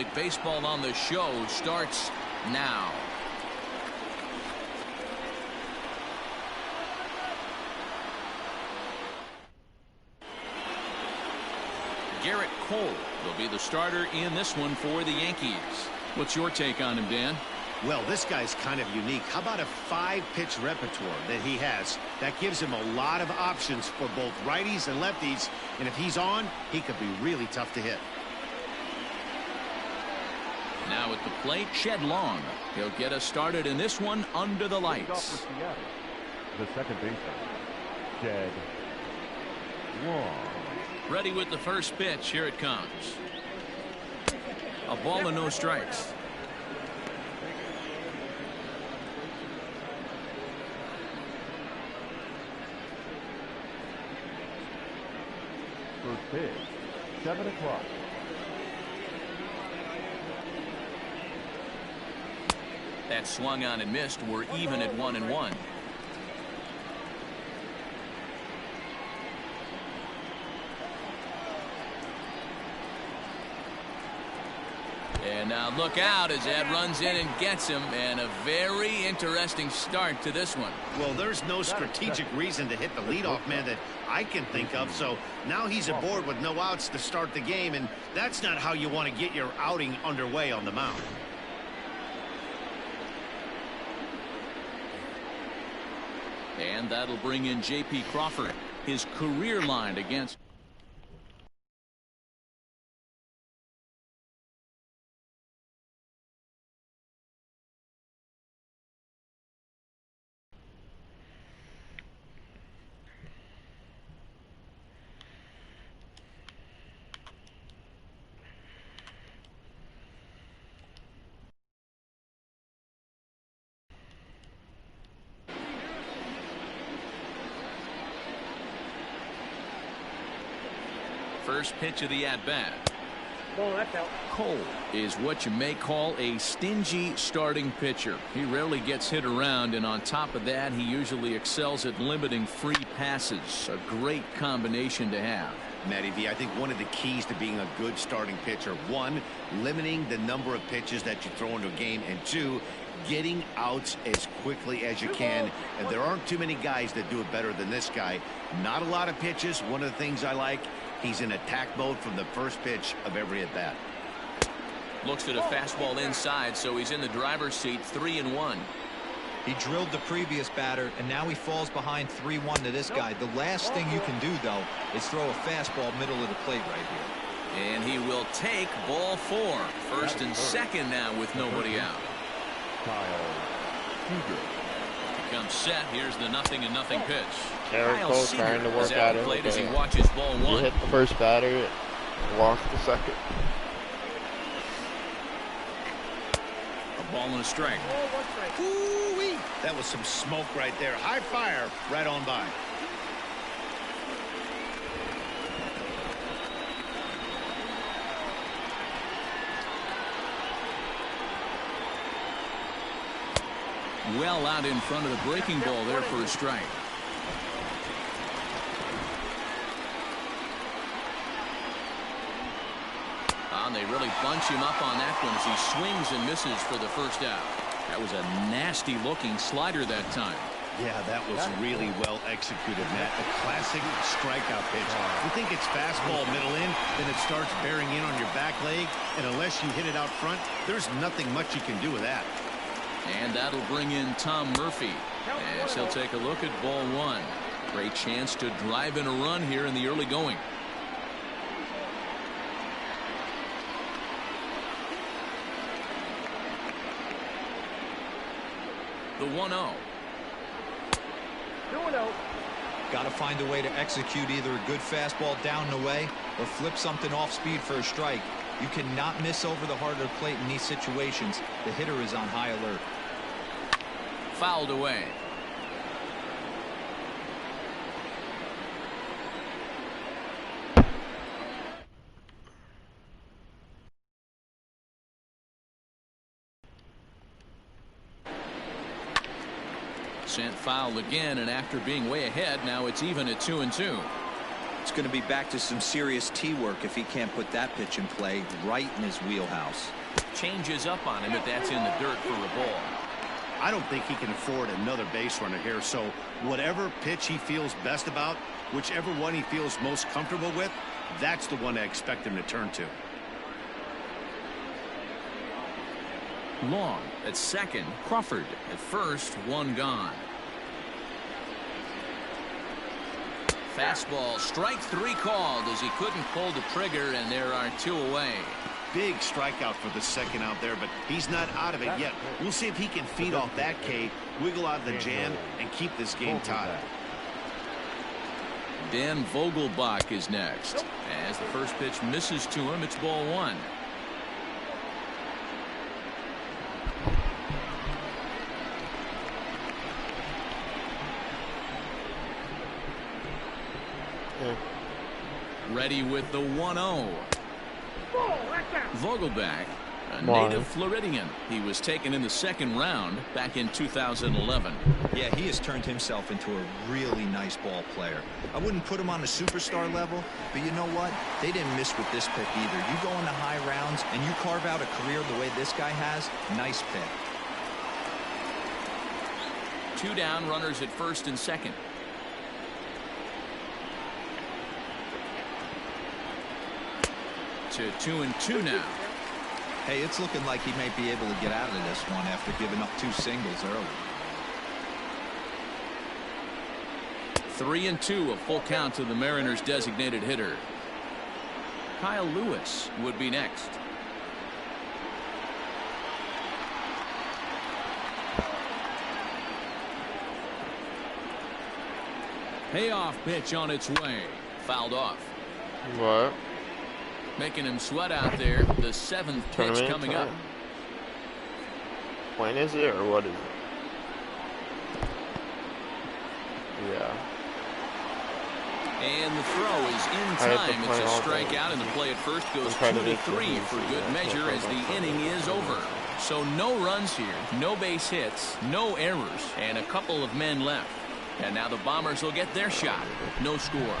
Baseball on the show starts now. Garrett Cole will be the starter in this one for the Yankees. What's your take on him, Dan? Well, this guy's kind of unique. How about a 5-pitch repertoire that he has? That gives him a lot of options for both righties and lefties. And if he's on, he could be really tough to hit. Now at the plate, Shed Long. He'll get us started in this one under the lights. The second baseman, Shed Long. Ready with the first pitch. Here it comes. A ball and no strikes. First pitch, 7 o'clock. That swung on and missed. We're even at 1-1. And now look out as that runs in and gets him, and a very interesting start to this one. Well, there's no strategic reason to hit the leadoff man that I can think of, so now he's aboard with no outs to start the game, and that's not how you want to get your outing underway on the mound. And that'll bring in J.P. Crawford, his career line against. First pitch of the at-bat. Cole is what you may call a stingy starting pitcher. He rarely gets hit around, and on top of that, he usually excels at limiting free passes. A great combination to have. Matty V, I think one of the keys to being a good starting pitcher, one, limiting the number of pitches that you throw into a game, and two, getting outs as quickly as you can. And there aren't too many guys that do it better than this guy. Not a lot of pitches. One of the things I like, he's in attack mode from the first pitch of every at bat. Looks at a fastball inside, so he's in the driver's seat. 3-1. He drilled the previous batter, and now he falls behind 3-1 to this guy. The last thing you can do, though, is throw a fastball middle of the plate right here. And he will take ball 4. First and second now with nobody out. Comes set. Here's the 0-0 pitch. Garrett Cole trying to work out plate as he everything. watches ball 1. You hit the first batter, walk the second. A ball and a strike. Ooh-wee. That was some smoke right there. High fire right on by. Well out in front of the breaking ball there for a strike. And they really bunch him up on that one as he swings and misses for the first out. That was a nasty looking slider that time. Yeah, that was really well executed, Matt. A classic strikeout pitch. You think it's fastball middle in, then it starts bearing in on your back leg, and unless you hit it out front, there's nothing much you can do with that. And that'll bring in Tom Murphy as he'll take a look at ball 1. Great chance to drive in a run here in the early going. The 1-0. Got to find a way to execute either a good fastball down and away or flip something off speed for a strike. You cannot miss over the harder plate in these situations. The hitter is on high alert. Fouled away. Sent foul again, and after being way ahead, now it's even at 2-2. It's going to be back to some serious tee work if he can't put that pitch in play right in his wheelhouse. Changes up on him, but that's in the dirt for a ball. I don't think he can afford another base runner here, so whatever pitch he feels best about, whichever one he feels most comfortable with, that's the one I expect him to turn to. Long at second, Crawford at first, one gone. Fastball, strike three called as he couldn't pull the trigger, and there are two away. Big strikeout for the second out there, but he's not out of it yet. We'll see if he can feed off that K, wiggle out of the jam, and keep this game tied. Dan Vogelbach is next. As the first pitch misses to him, it's ball one. Ready with the 1-0. Vogelbach, a native Floridian. He was taken in the second round back in 2011. Yeah, he has turned himself into a really nice ball player. I wouldn't put him on a superstar level, but you know what? They didn't miss with this pick either. You go into high rounds and you carve out a career the way this guy has, nice pick. Two down, runners at first and second. To 2-2 now. Hey, it's looking like he may be able to get out of this one after giving up two singles early. 3-2, a full count to the Mariners' designated hitter. Kyle Lewis would be next. Payoff pitch on its way. Fouled off. What? Making him sweat out there. The seventh pitch coming up. When is it, or what is it? Yeah. And the throw is in time. It's a strikeout, and the play at first goes 2-3 for good measure as the inning is over. So no runs here, no base hits, no errors, and a couple of men left. And now the Bombers will get their shot. No score.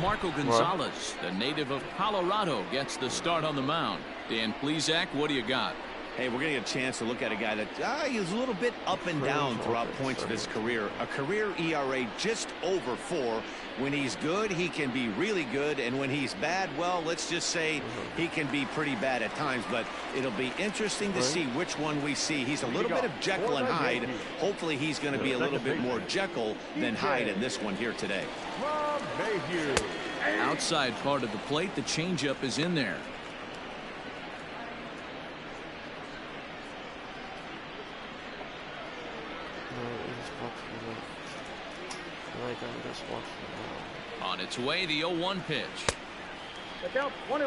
Marco Gonzalez, the native of Colorado, gets the start on the mound. Dan Plesac, what do you got? Hey, we're going to get a chance to look at a guy that he's a little bit up and down throughout points of his career. A career ERA just over 4. When he's good, he can be really good. And when he's bad, well, let's just say he can be pretty bad at times. But it'll be interesting to see which one we see. He's a little bit of Jekyll and Hyde. Hopefully he's going to be a little bit more Jekyll than Hyde in this one here today. Outside part of the plate, the changeup is in there. On its way, the 0-1 pitch. Look out, 1-1.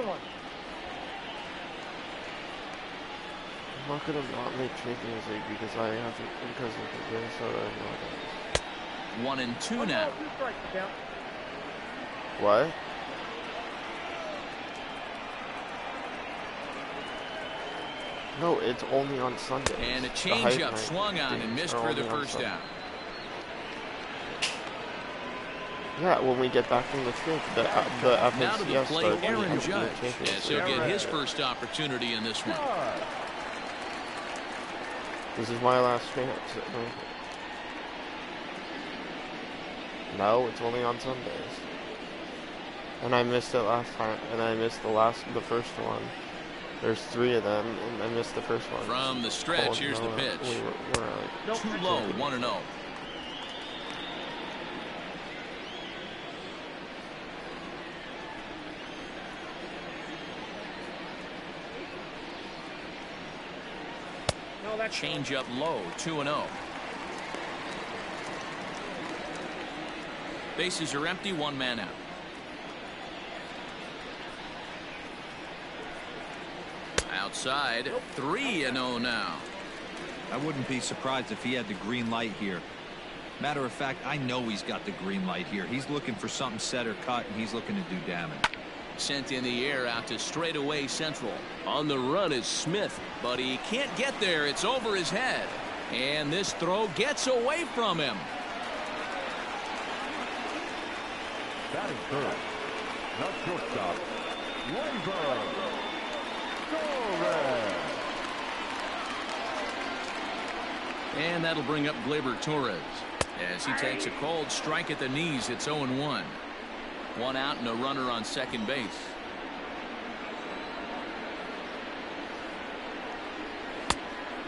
I'm not gonna not make Champions League because I have to, because of the Minnesota. 1-2 now. What? No, it's only on Sunday. And a changeup swung on and missed for the first down. Yeah, when we get back from the trip, the now to the plate, Aaron Judge, as he'll get his first opportunity in this one. This is my last chance. No, it's only on Sundays. And I missed it last time, and I missed the first one. There's 3 of them, and I missed the first one. From the stretch, here's the pitch. Too low, 1-0. Change up low, 2-0. Bases are empty, 1 man out. Outside, 3-0 now. I wouldn't be surprised if he had the green light here. Matter of fact, I know he's got the green light here. He's looking for something set or cut, and he's looking to do damage. Sent in the air out to straightaway central. On the run is Smith, but he can't get there. It's over his head. And this throw gets away from him. Batting third, the shortstop, Torres. And that'll bring up Gleyber Torres as he takes a cold strike at the knees. It's 0-1. One out and a runner on second base.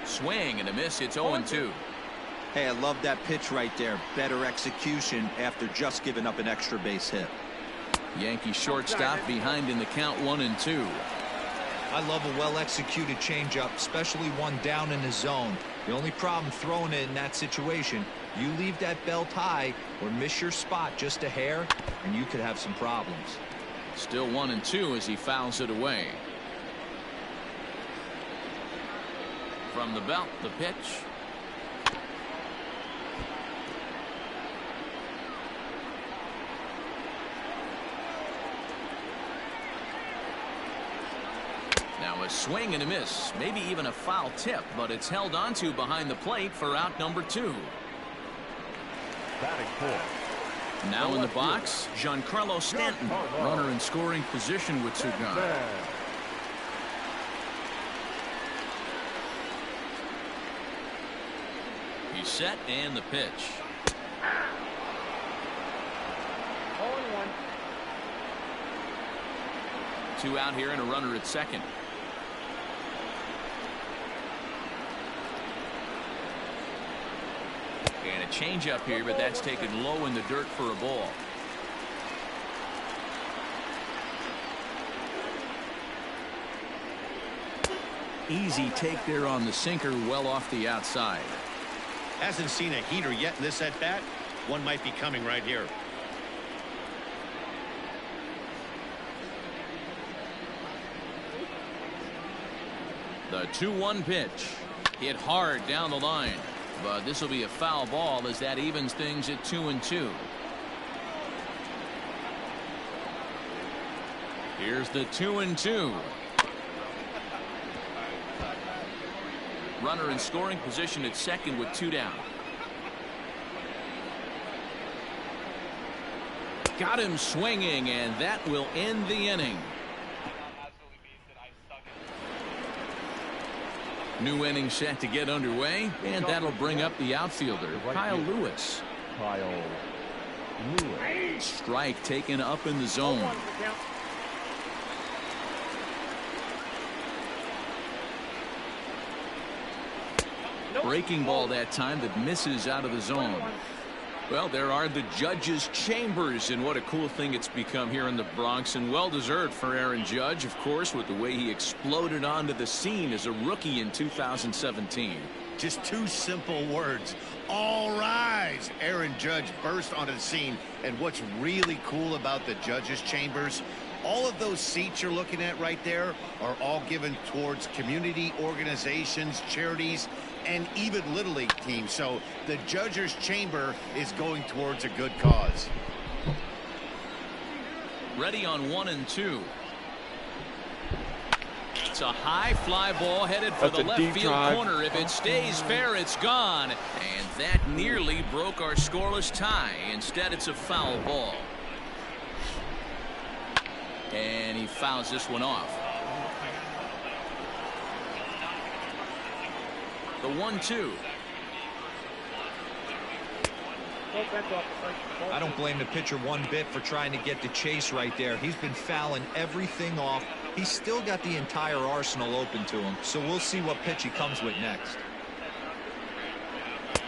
Swing and a miss. It's 0-2. Hey, I love that pitch right there. Better execution after just giving up an extra base hit. Yankee shortstop behind in the count 1-2. I love a well-executed changeup, especially one down in the zone. The only problem throwing it in that situation, you leave that belt high or miss your spot just a hair, and you could have some problems. Still 1-2 as he fouls it away. From the belt, the pitch. Now a swing and a miss, maybe even a foul tip, but it's held onto behind the plate for out number 2. Batting fourth. Now in the box, Giancarlo Stanton, runner in scoring position with 2 gone. He's set and the pitch. 0-1. 2 out here and a runner at second. And a changeup here, but that's taken low in the dirt for a ball. Easy take there on the sinker, well off the outside. Hasn't seen a heater yet in this at bat. One might be coming right here. The 2-1 pitch hit hard down the line, but this will be a foul ball as that evens things at 2-2. Here's the 2-2. Runner in scoring position at second with 2 down. Got him swinging, and that will end the inning. New inning set to get underway, and that'll bring up the outfielder, Kyle Lewis. Strike taken up in the zone. Breaking ball that time that misses out of the zone. Well, there are the judges' chambers, and what a cool thing it's become here in the Bronx, and well deserved for Aaron Judge, of course, with the way he exploded onto the scene as a rookie in 2017. Just 2 simple words. All rise. Aaron Judge burst onto the scene, and what's really cool about the judges' chambers, all of those seats you're looking at right there are all given towards community organizations, charities, and even Little League teams. So the judges' chamber is going towards a good cause. Ready on 1-2. It's a high fly ball headed for the left field corner. If it stays fair, it's gone. And that nearly broke our scoreless tie. Instead, it's a foul ball. And he fouls this one off. The 1-2. I don't blame the pitcher one bit for trying to get the chase right there. He's been fouling everything off. He's still got the entire arsenal open to him. So we'll see what pitch he comes with next.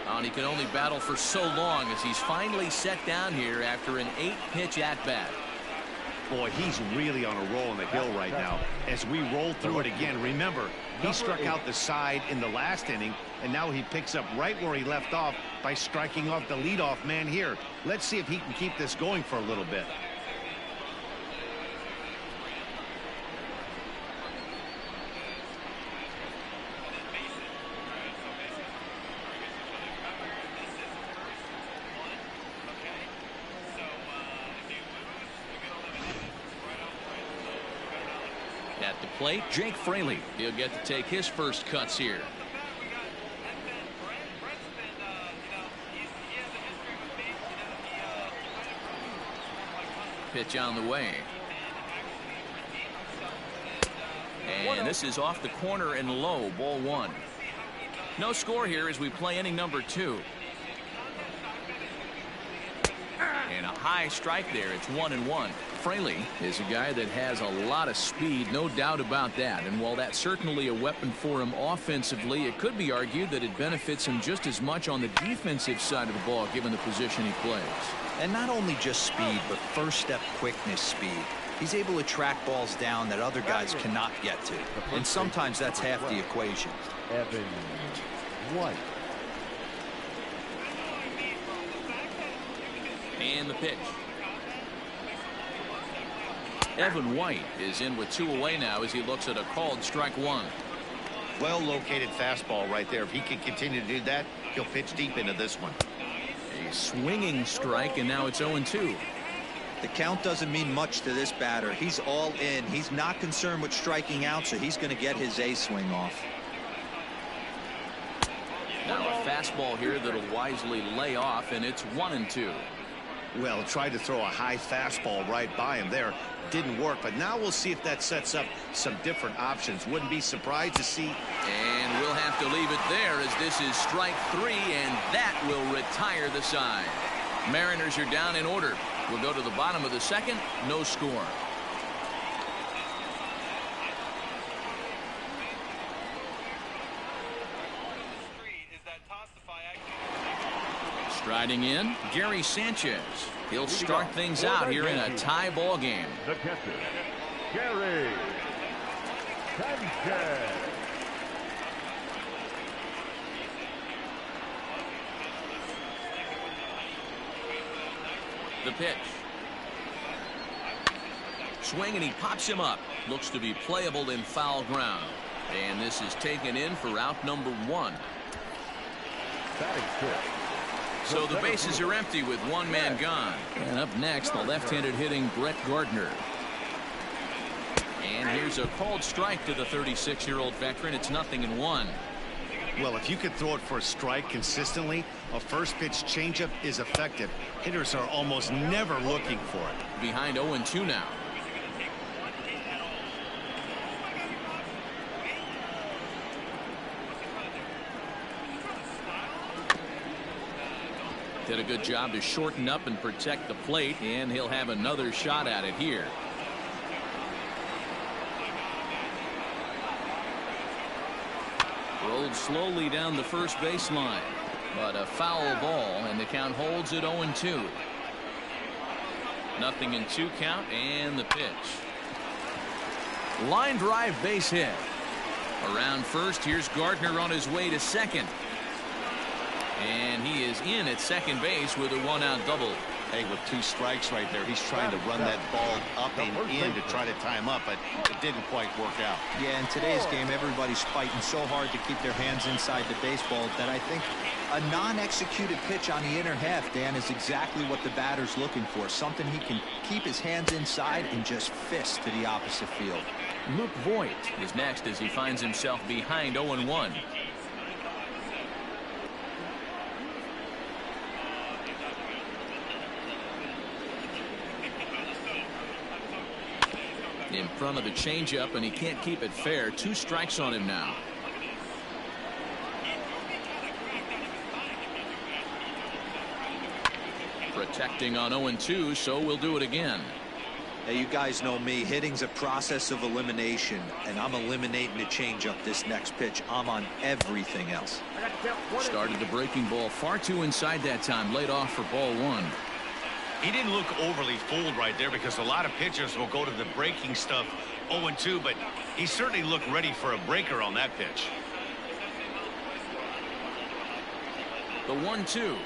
And he can only battle for so long as he's finally set down here after an 8-pitch at-bat. Boy, he's really on a roll on the hill right now. As we roll through it again, remember, he struck out the side in the last inning, and now he picks up right where he left off by striking off the leadoff man here. Let's see if he can keep this going for a little bit. At the plate, Jake Fraley. He'll get to take his first cuts here. pitch on the way. And this is off the corner and low, ball 1. No score here as we play inning number 2. And a high strike there. It's 1-1. Fraley is a guy that has a lot of speed, no doubt about that. And while that's certainly a weapon for him offensively, it could be argued that it benefits him just as much on the defensive side of the ball, given the position he plays. And not only just speed, but first step quickness speed. He's able to track balls down that other guys cannot get to. And sometimes that's half the equation. Evan White. And the pitch. Evan White is in with 2 away now as he looks at a called strike 1. Well located fastball right there. If he can continue to do that, he'll pitch deep into this one. A swinging strike, and now it's 0-2. The count doesn't mean much to this batter. He's all in. He's not concerned with striking out, so he's going to get his A swing off. Now a fastball here that'll wisely lay off, and it's 1-2. Well, tried to throw a high fastball right by him there. Didn't work, but now we'll see if that sets up some different options. Wouldn't be surprised to see. And we'll have to leave it there as this is strike 3, and that will retire the side. Mariners are down in order. We'll go to the bottom of the 2nd. No score. Striding in, Gary Sanchez. He'll start things out here in a tie ball game. The catcher, Gary Sanchez. The pitch. Swing, and he pops him up. Looks to be playable in foul ground. And this is taken in for out number 1. Batting fifth. So the bases are empty with 1 man gone. And up next, the left-handed hitting Brett Gardner. And here's a called strike to the 36-year-old veteran. It's 0-1. Well, if you could throw it for a strike consistently, a first pitch changeup is effective. Hitters are almost never looking for it. Behind 0-2 now. Did a good job to shorten up and protect the plate, and he'll have another shot at it here. Rolled slowly down the first baseline, but a foul ball, and the count holds at 0-2. 0-2 count, and the pitch. Line drive base hit. Around first, here's Gardner on his way to second. And he is in at second base with a 1-out double. Hey, with 2 strikes right there, he's trying to run that ball up and in to try to tie him up, but it didn't quite work out. Yeah, in today's game, everybody's fighting so hard to keep their hands inside the baseball that I think a non-executed pitch on the inner half, Dan, is exactly what the batter's looking for. Something he can keep his hands inside and just fist to the opposite field. Luke Voigt is next as he finds himself behind 0-1. In front of the changeup, and he can't keep it fair. 2 strikes on him now. Protecting on 0-2, so we'll do it again. Hey, you guys know me. Hitting's a process of elimination, and I'm eliminating the changeup this next pitch. I'm on everything else. Started the breaking ball far too inside that time. Laid off for ball 1. He didn't look overly fooled right there because a lot of pitchers will go to the breaking stuff 0-2, but he certainly looked ready for a breaker on that pitch. The 1-2.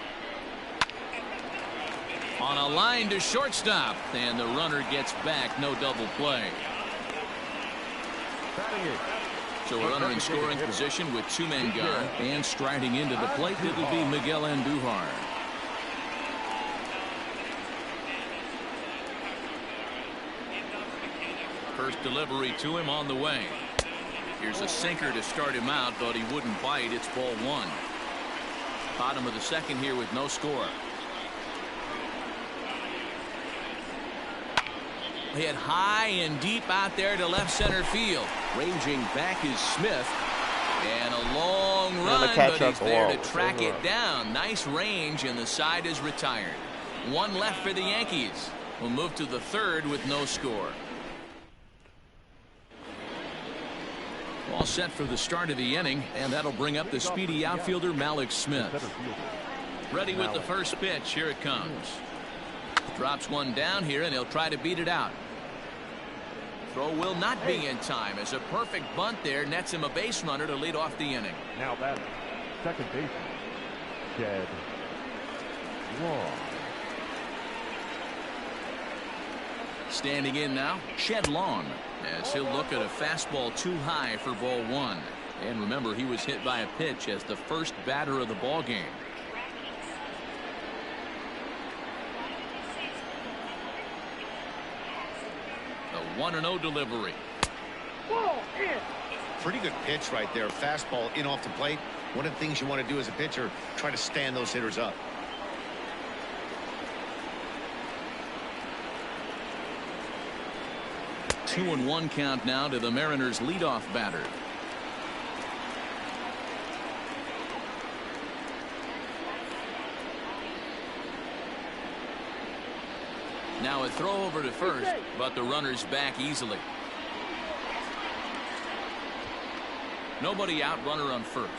On a line to shortstop, and the runner gets back. No double play. So a runner in scoring position with 2 men gone, and striding into the plate, it'll be Miguel Andujar. First delivery to him on the way. Here's a sinker to start him out, but he wouldn't bite. It's ball 1. Bottom of the 2nd here with no score. Hit high and deep out there to left center field. Ranging back is Smith. And a long run, but he's there to track it down. Nice range, and the side is retired. One left for the Yankees. We'll move to the third with no score. All set for the start of the inning, and that'll bring up the speedy outfielder Malik Smith. Ready with the first pitch. Here it comes. Drops one down here, and he'll try to beat it out. Throw will not be in time, as a perfect bunt there nets him a base runner to lead off the inning. Now that second baseman, Jed Long. Standing in now, Shed Long, as he'll look at a fastball too high for ball one. And remember, he was hit by a pitch as the first batter of the ball game. The 1-0 delivery. Pretty good pitch right there. Fastball in off the plate. One of the things you want to do as a pitcher, try to stand those hitters up. Two and one count now to the Mariners leadoff batter. Now a throw over to first, but the runner's back easily. Nobody out, runner on first.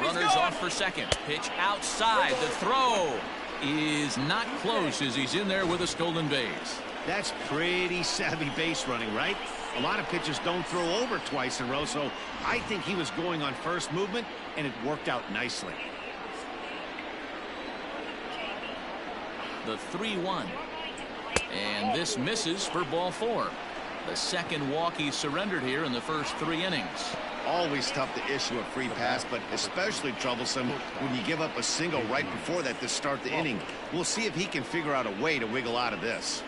Runners off for second. Pitch outside. The throw is not close as he's in there with a stolen base. That's pretty savvy base running, right? A lot of pitchers don't throw over twice in a row, so I think he was going on first movement, and it worked out nicely. The 3-1. And this misses for ball four. The second walk he surrendered here in the first 3 innings. Always tough to issue a free pass, but especially troublesome when you give up a single right before that to start the inning. We'll see if he can figure out a way to wiggle out of this.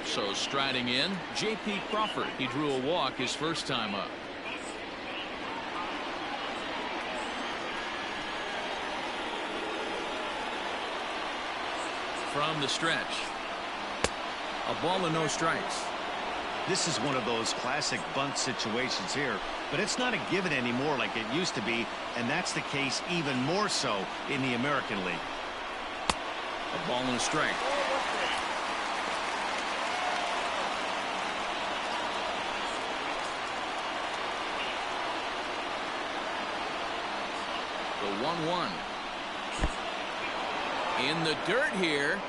So striding in, J.P. Crawford. He drew a walk his first time up. From the stretch. A ball and no strikes. This is one of those classic bunt situations here, but it's not a given anymore like it used to be, and that's the case even more so in the American League. A ball and a strike. The 1-1. In the dirt here.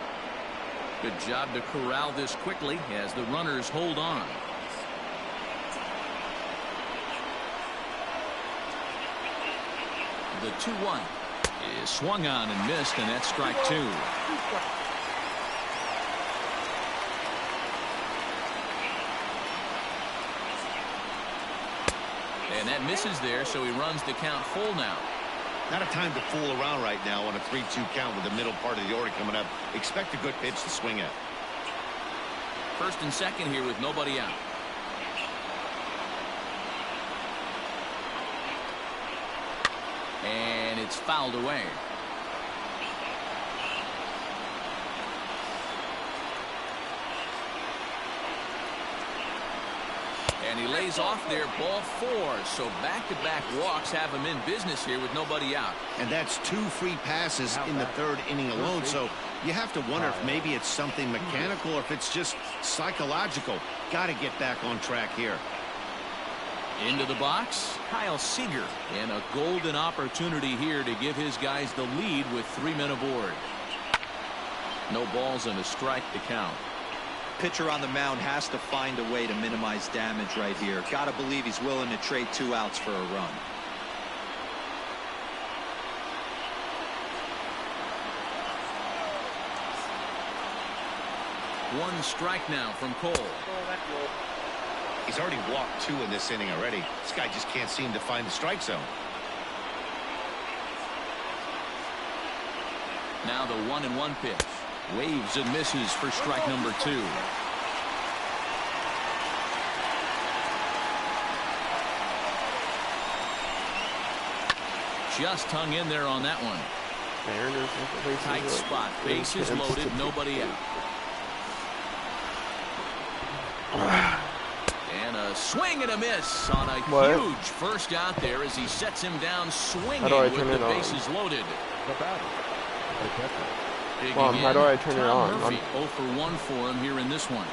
Good job to corral this quickly as the runners hold on. The 2-1 is swung on and missed, and that's strike 2. And that misses there, so he runs the count full now. Not a time to fool around right now on a 3-2 count with the middle part of the order coming up. Expect a good pitch to swing at. First and second here with nobody out. And it's fouled away. And he lays off there, ball 4. So back-to-back walks have him in business here with nobody out. And that's 2 free passes in the 3rd inning alone. So you have to wonder if maybe it's something mechanical or if it's just psychological. Got to get back on track here. Into the box, Kyle Seager. And a golden opportunity here to give his guys the lead with 3 men aboard. No balls and a strike to count. Pitcher on the mound has to find a way to minimize damage right here. Got to believe he's willing to trade 2 outs for a run. One strike now from Cole. He's already walked 2 in this inning already. This guy just can't seem to find the strike zone. Now the 1-1 pitch. Waves and misses for strike number 2. Just hung in there on that one. Tight spot. Bases loaded. Nobody out. And a swing and a miss on a huge first out there as he sets him down swinging with the bases loaded. Mom, how do I turn it on? Murphy 0 for 1 for him here in this one.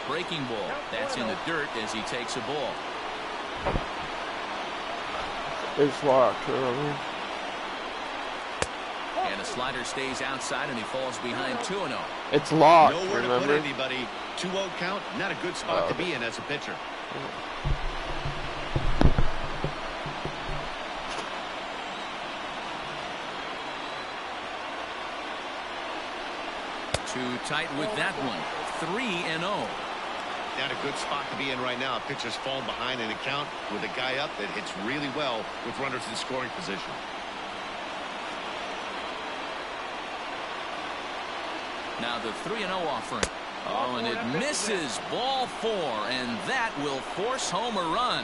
Breaking ball. That's in the dirt as he takes a ball. It's locked. Remember? And a slider stays outside and he falls behind 2-0. It's locked. Nowhere to put anybody. 2-0 count. Not a good spot to be in as a pitcher. Too tight with that one. 3-0. Not a good spot to be in right now. Pitcher's falling behind in the count with a guy up that hits really well with runners in scoring position. Now the 3-0 offering. Oh, and it misses. Ball 4, and that will force home a run.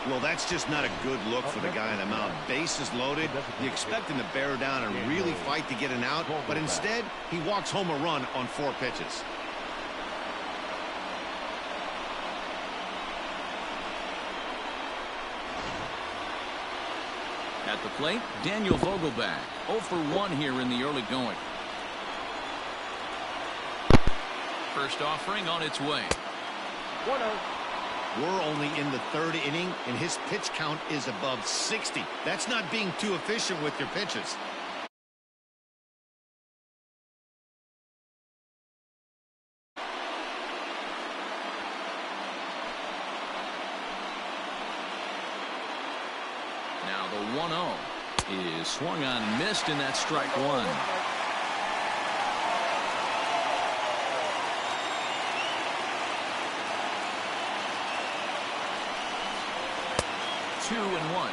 Well, that's just not a good look for the guy on the mound. Bases loaded. You expect him to bear down and really fight to get an out, but instead, he walks home a run on 4 pitches. At the plate, Daniel Vogelback. 0 for 1 here in the early going. First offering on its way. 1-0. We're only in the 3rd inning, and his pitch count is above 60. That's not being too efficient with your pitches. Now the 1-0 is swung on and missed, and that's strike 1. 2-1.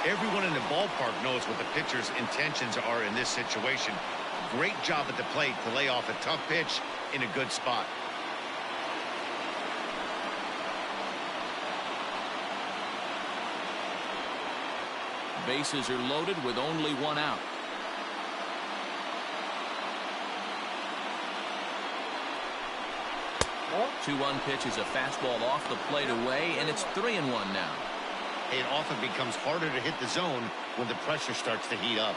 Everyone in the ballpark knows what the pitcher's intentions are in this situation. Great job at the plate to lay off a tough pitch in a good spot. Bases are loaded with only 1 out. Oh. 2-1 pitch is a fastball off the plate away, and it's 3-1 now. It often becomes harder to hit the zone when the pressure starts to heat up.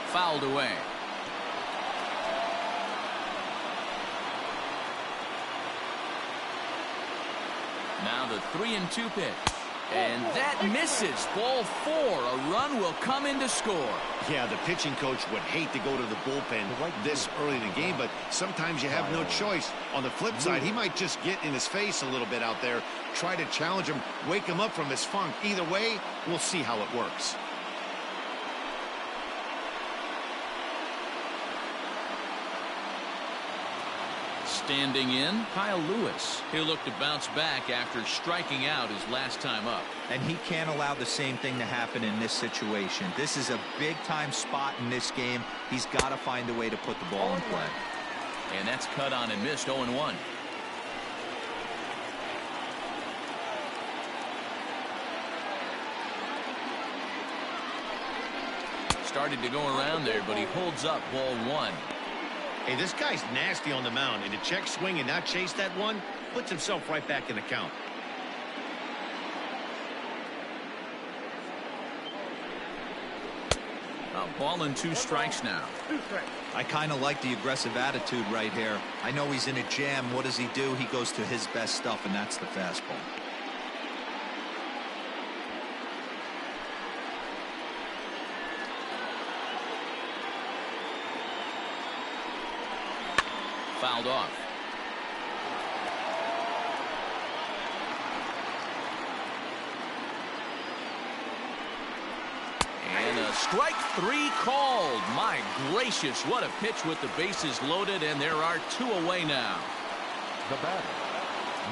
Fouled away. Now the 3-2 pitch. And that misses. Ball 4. A run will come in to score. Yeah, the pitching coach would hate to go to the bullpen this early in the game, but sometimes you have no choice. On the flip side, he might just get in his face a little bit out there, try to challenge him, wake him up from his funk. Either way, we'll see how it works. Standing in, Kyle Lewis. He'll look to bounce back after striking out his last time up. And he can't allow the same thing to happen in this situation. This is a big-time spot in this game. He's got to find a way to put the ball in play. And that's cut on and missed. 0-1. Started to go around there, but he holds up ball 1. Hey, this guy's nasty on the mound, and to check swing and not chase that one puts himself right back in the count. A ball and 2 strikes now. 2 strikes. I kind of like the aggressive attitude right here. I know he's in a jam. What does he do? He goes to his best stuff, and that's the fastball. Fouled off. And a strike 3 called. My gracious, what a pitch with the bases loaded, and there are 2 away now. The batter.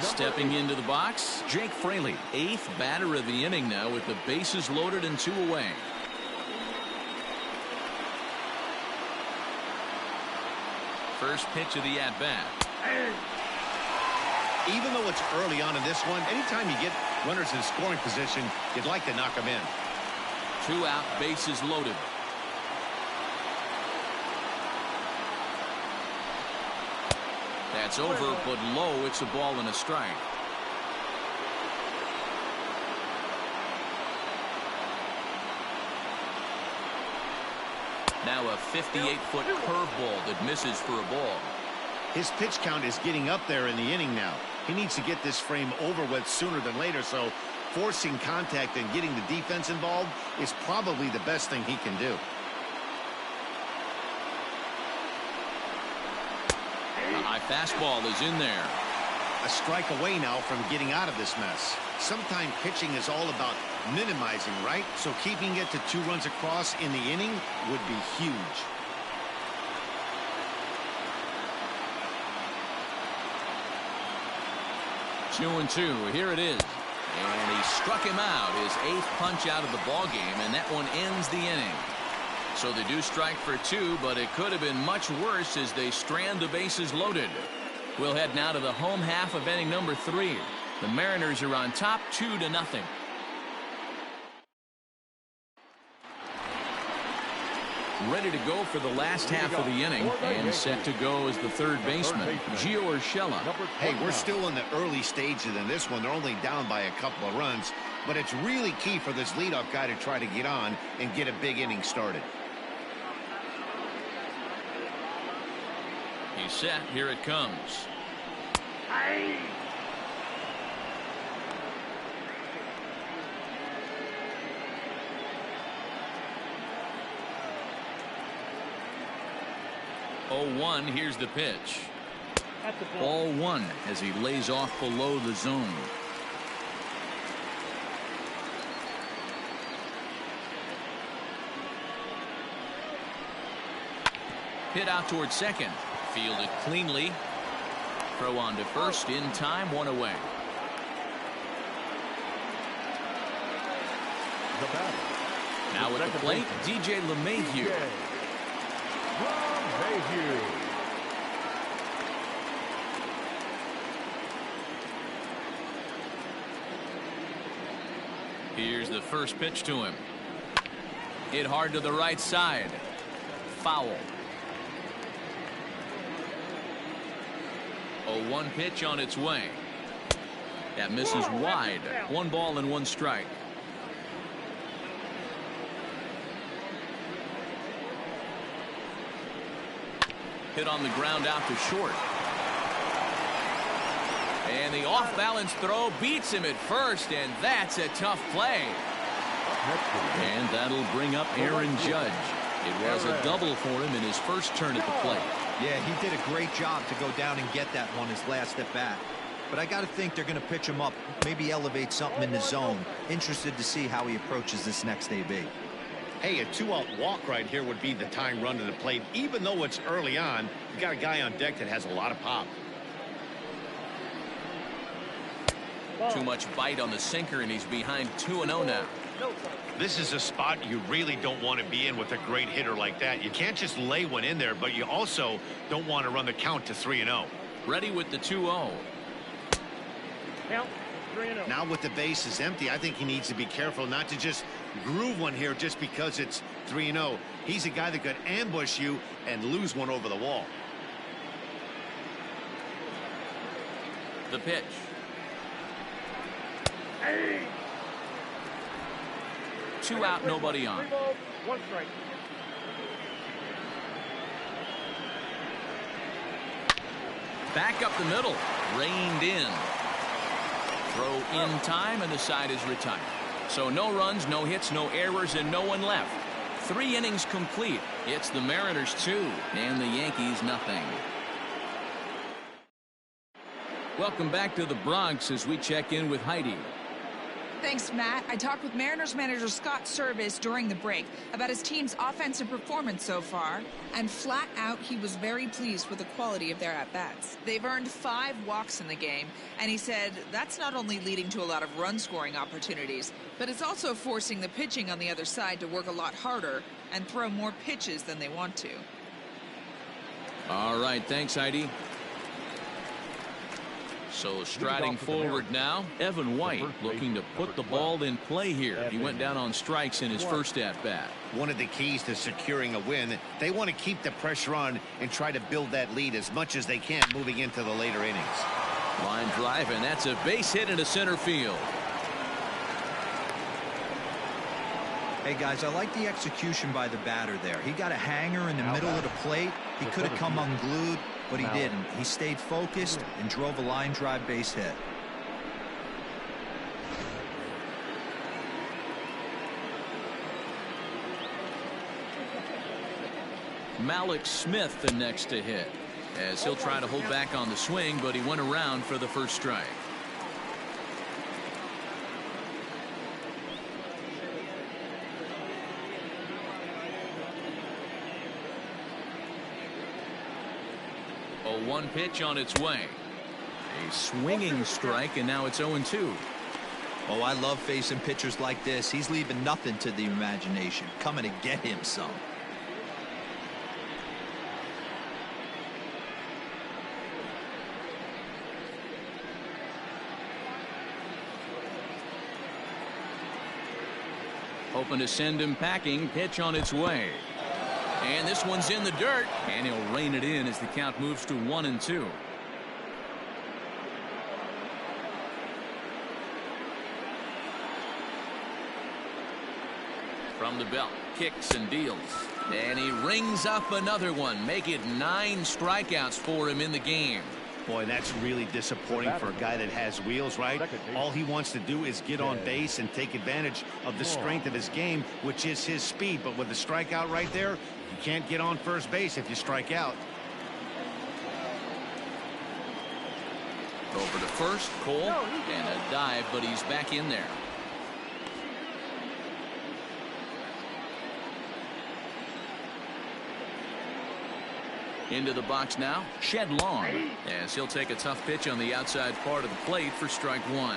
Stepping into the box, Jake Fraley, 8th batter of the inning now with the bases loaded and 2 away. First pitch of the at-bat. Even though it's early on in this one, anytime you get runners in scoring position, you'd like to knock them in. 2 out, bases loaded. That's over, but low. It's a ball and a strike. Now a 58-foot curveball that misses for a ball. His pitch count is getting up there in the inning now. He needs to get this frame over with sooner than later, so forcing contact and getting the defense involved is probably the best thing he can do. A high fastball is in there. A strike away now from getting out of this mess. Sometimes pitching is all about minimizing, right? So keeping it to 2 runs across in the inning would be huge. Two and two. Here it is. And he struck him out. His 8th punch out of the ball game, and that one ends the inning. So they do strike for 2, but it could have been much worse as they strand the bases loaded. We'll head now to the home half of inning number 3. The Mariners are on top 2-0. Ready to go for the last half of the inning, and set to go as the third baseman, Gio Urshela. Hey, we're still in the early stages in this one. They're only down by a couple of runs, but it's really key for this leadoff guy to try to get on and get a big inning started. He's set. Here it comes. Aye. 0-1. Here's the pitch. Ball 1 as he lays off below the zone. Hit out towards second. Fielded cleanly. Throw on to first in time. 1 away. Now at the plate, DJ LeMahieu. Here's the first pitch to him. Hit hard to the right side. Foul. 0-1 pitch on its way. That misses wide. 1 ball and 1 strike. Hit on the ground out to short. And the off-balance throw beats him at first, and that's a tough play. And that'll bring up Aaron Judge. It was a double for him in his first turn at the plate. Yeah, he did a great job to go down and get that one his last at bat. But I got to think they're going to pitch him up, maybe elevate something in the zone. Interested to see how he approaches this next AB. Hey, a 2-out walk right here would be the tying run to the plate. Even though it's early on, you got a guy on deck that has a lot of pop. Too much bite on the sinker, and he's behind 2-0 now. This is a spot you really don't want to be in with a great hitter like that. You can't just lay one in there, but you also don't want to run the count to 3-0. Ready with the 2-0. Now with the bases empty, I think he needs to be careful not to just groove one here just because it's 3-0. He's a guy that could ambush you and lose one over the wall. The pitch. 2 out, nobody on. 1 strike. Back up the middle. Reined in. Throw in time, and the side is retired. So no runs, no hits, no errors, and no one left. 3 innings complete. It's the Mariners 2 and the Yankees nothing. Welcome back to the Bronx as we check in with Heidi. Thanks, Matt. I talked with Mariners manager Scott Service during the break about his team's offensive performance so far, and flat out, he was very pleased with the quality of their at-bats. They've earned 5 walks in the game, and he said that's not only leading to a lot of run-scoring opportunities, but it's also forcing the pitching on the other side to work a lot harder and throw more pitches than they want to. All right, thanks, Heidi. So striding forward now, Evan White looking to put the ball in play here. He went down on strikes in his first at-bat. One of the keys to securing a win, they want to keep the pressure on and try to build that lead as much as they can moving into the later innings. Line drive, and that's a base hit into center field. Hey, guys, I like the execution by the batter there. He got a hanger in the middle of the plate. He could have come unglued, but he didn't. He stayed focused and drove a line drive base hit. Malik Smith the next to hit, as he'll try to hold back on the swing, but he went around for the first strike. A 1 pitch on its way. A swinging strike, and now it's 0-2. Oh, I love facing pitchers like this. He's leaving nothing to the imagination, coming to get him some. Hoping to send him packing. Pitch on its way. And this one's in the dirt, and he'll rein it in as the count moves to 1-2. From the belt, kicks and deals, and he rings up another one. Make it 9 strikeouts for him in the game. Boy, that's really disappointing for a guy that has wheels, right? All he wants to do is get on base and take advantage of the strength of his game, which is his speed. But with the strikeout right there, you can't get on first base if you strike out. Over to first, Cole, and a dive, but he's back in there. Into the box now, Shed Long, as he'll take a tough pitch on the outside part of the plate for strike 1.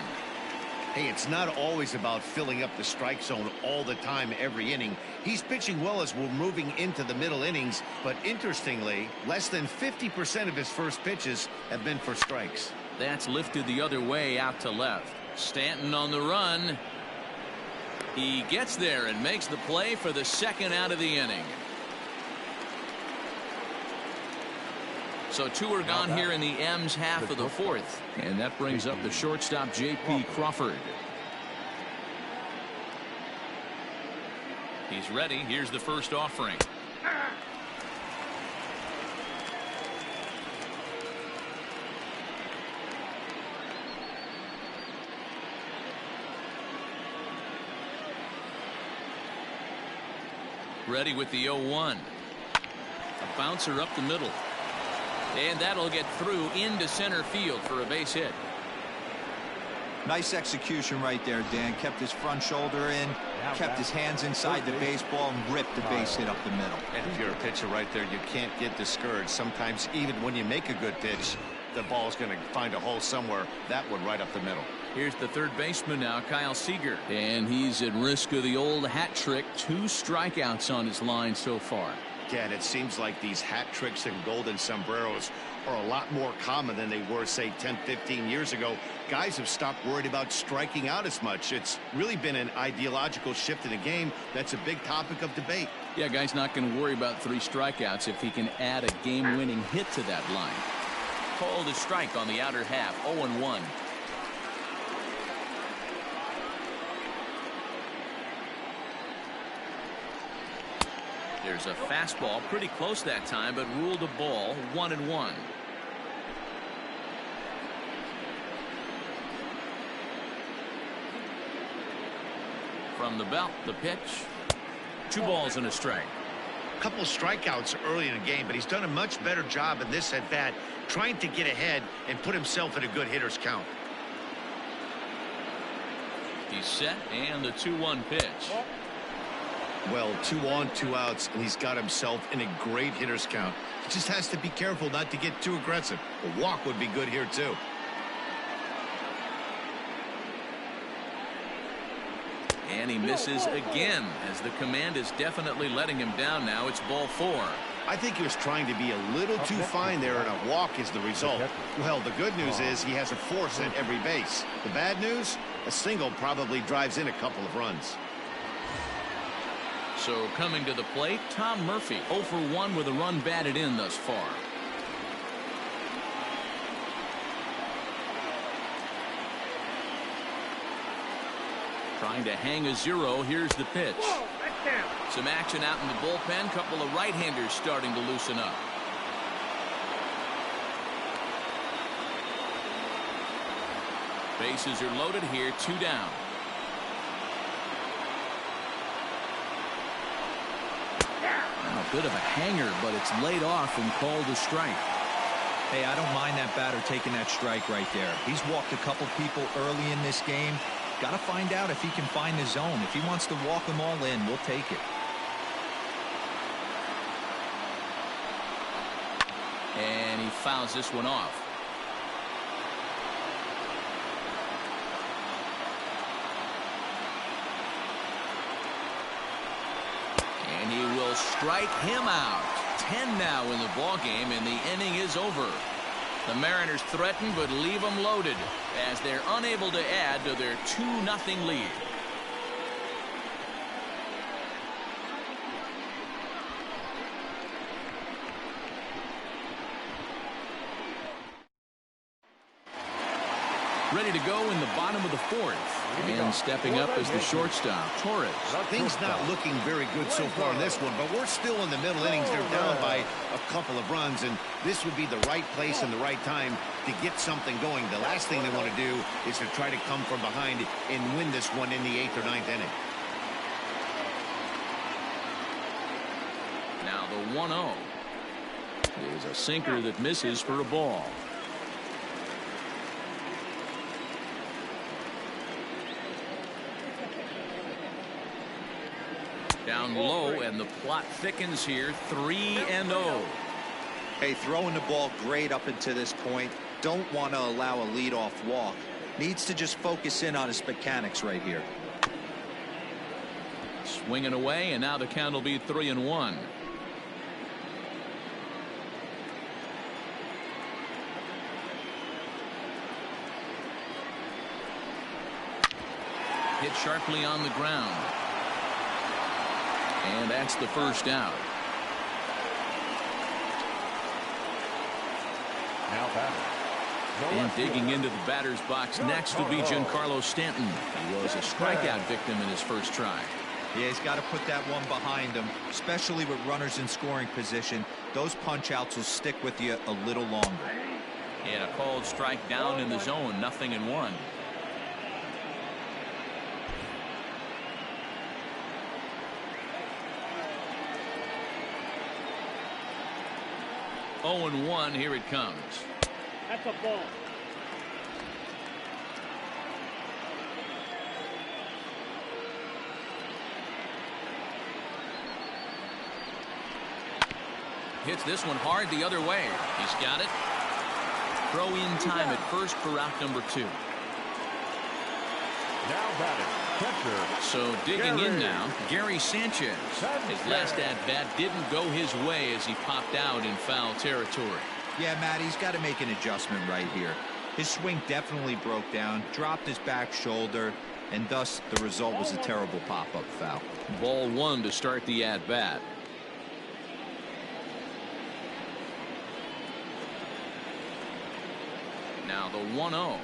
Hey, it's not always about filling up the strike zone all the time every inning. He's pitching well as we're moving into the middle innings, but interestingly, less than 50% of his first pitches have been for strikes. That's lifted the other way out to left. Stanton on the run. He gets there and makes the play for the second out of the inning. So 2 are gone here in the M's half of the fourth. And that brings up the shortstop, J.P. Crawford. He's ready. Here's the first offering. Ready with the 0-1. A bouncer up the middle. And that'll get through into center field for a base hit. Nice execution right there, Dan. Kept his front shoulder in, kept his hands inside the baseball, and ripped the base hit up the middle. And if you're a pitcher right there, you can't get discouraged. Sometimes even when you make a good pitch, the ball's going to find a hole somewhere. That one right up the middle. Here's the third baseman now, Kyle Seager. And he's at risk of the old hat trick. 2 strikeouts on his line so far. Yeah, and it seems like these hat tricks and golden sombreros are a lot more common than they were, say, 10, 15 years ago. Guys have stopped worried about striking out as much. It's really been an ideological shift in the game. That's a big topic of debate. Yeah, guy's not going to worry about 3 strikeouts if he can add a game-winning hit to that line. Called a strike on the outer half, 0-1. There's a fastball pretty close that time, but ruled a ball, 1-1. From the belt, the pitch. 2 balls and a strike. A couple strikeouts early in the game, but he's done a much better job in this at bat, trying to get ahead and put himself in a good hitter's count. He's set, and the 2-1 pitch. Well, 2 on, 2 outs, and he's got himself in a great hitter's count. He just has to be careful not to get too aggressive. A walk would be good here, too. And he misses again, as the command is definitely letting him down now. It's ball 4. I think he was trying to be a little too fine there, and a walk is the result. Well, the good news is he has a force at every base. The bad news, a single probably drives in a couple of runs. So coming to the plate, Tom Murphy, 0 for 1 with a run batted in thus far. Trying to hang a 0. Here's the pitch. Whoa, that's down. Some action out in the bullpen. Couple of right-handers starting to loosen up. Bases are loaded here. 2 down. A bit of a hanger, but it's laid off and called a strike. Hey, I don't mind that batter taking that strike right there. He's walked a couple people early in this game. Got to find out if he can find the zone. If he wants to walk them all in, we'll take it. And he fouls this one off. And he will strike him out. 10 now in the ballgame, and the inning is over. The Mariners threaten but leave them loaded as they're unable to add to their 2-0 lead. Ready to go in the bottom of the 4th. And stepping up as the shortstop, Torres. Things not looking very good so far in this one, but we're still in the middle innings. They're down by a couple of runs, and this would be the right place and the right time to get something going. The last thing they want to do is to try to come from behind and win this one in the 8th or 9th inning. Now the 1-0 is a sinker that misses for a ball. Down low, and the plot thickens here. 3-0. Hey, throwing the ball great up until this point. Don't want to allow a leadoff walk. Needs to just focus in on his mechanics right here. Swinging away, and now the count will be 3-1. Hit sharply on the ground. And that's the first out. Now batter. And digging into the batter's box next will be Giancarlo Stanton. He was a strikeout victim in his first try. Yeah, he's got to put that one behind him, especially with runners in scoring position. Those punch-outs will stick with you a little longer. And a called strike down in the zone. 0-1. 0-1. Here it comes. That's a ball. Hits this one hard the other way. He's got it. Throw in time at first for out number 2. Now batting. Catcher. So digging in now, Gary Sanchez. His last at bat didn't go his way as he popped out in foul territory. Yeah, Matt, he's got to make an adjustment right here. His swing definitely broke down, dropped his back shoulder, and thus the result was a terrible pop-up foul. Ball 1 to start the at bat. Now the 1-0.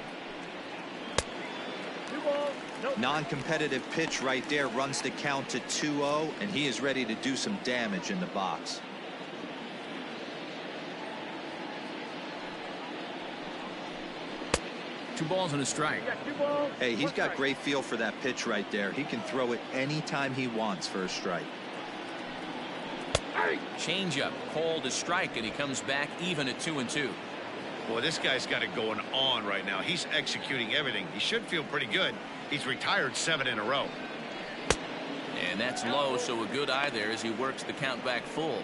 Non-competitive pitch right there, runs the count to 2-0, and he is ready to do some damage in the box. Two balls and a strike. Hey, he's got great feel for that pitch right there. He can throw it anytime he wants for a strike. Changeup called a strike, and he comes back even at 2-2. Boy, this guy's got it going on right now. He's executing everything. He should feel pretty good. He's retired 7 in a row. And that's low, so a good eye there as he works the count back full.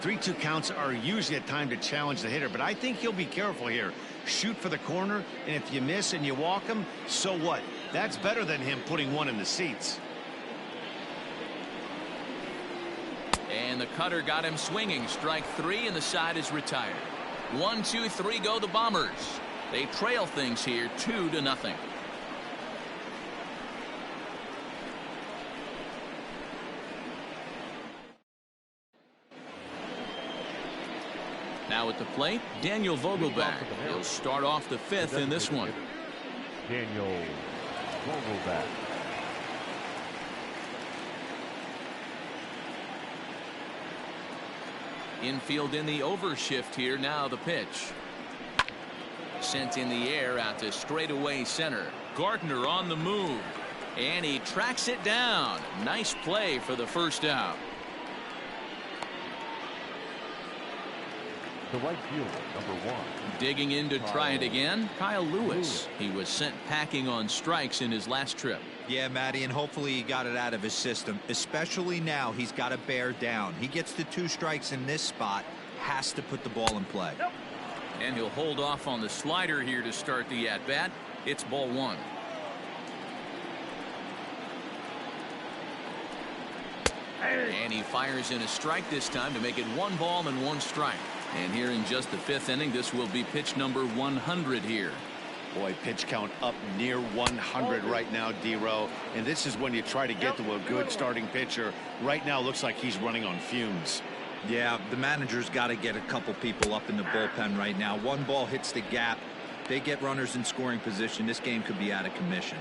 3-2 counts are usually a time to challenge the hitter, but I think he'll be careful here. Shoot for the corner, and if you miss and you walk him, so what? That's better than him putting one in the seats. And the cutter got him swinging. Strike 3, and the side is retired. 1, 2, 3 go the Bombers. They trail things here 2-0. Now at the plate, Daniel Vogelbach. He'll start off the 5th in this one. Daniel Vogelbach. Infield in the overshift here. Now the pitch. Sent in the air out to straightaway center. Gardner on the move. And he tracks it down. Nice play for the first out. The right fielder, number 1. Digging in to try it again, Kyle Lewis. He was sent packing on strikes in his last trip. Yeah, Matty, and hopefully he got it out of his system. Especially now, he's got to bear down. He gets the 2 strikes in this spot, has to put the ball in play. And he'll hold off on the slider here to start the at-bat. It's ball 1. And he fires in a strike this time to make it 1 ball and 1 strike. And here in just the 5th inning, this will be pitch number 100 here. Boy, pitch count up near 100 right now, D-Row. And this is when you try to get to a good starting pitcher. Right now, looks like he's running on fumes. Yeah, the manager's got to get a couple people up in the bullpen right now. 1 ball hits the gap. They get runners in scoring position. This game could be out of commission.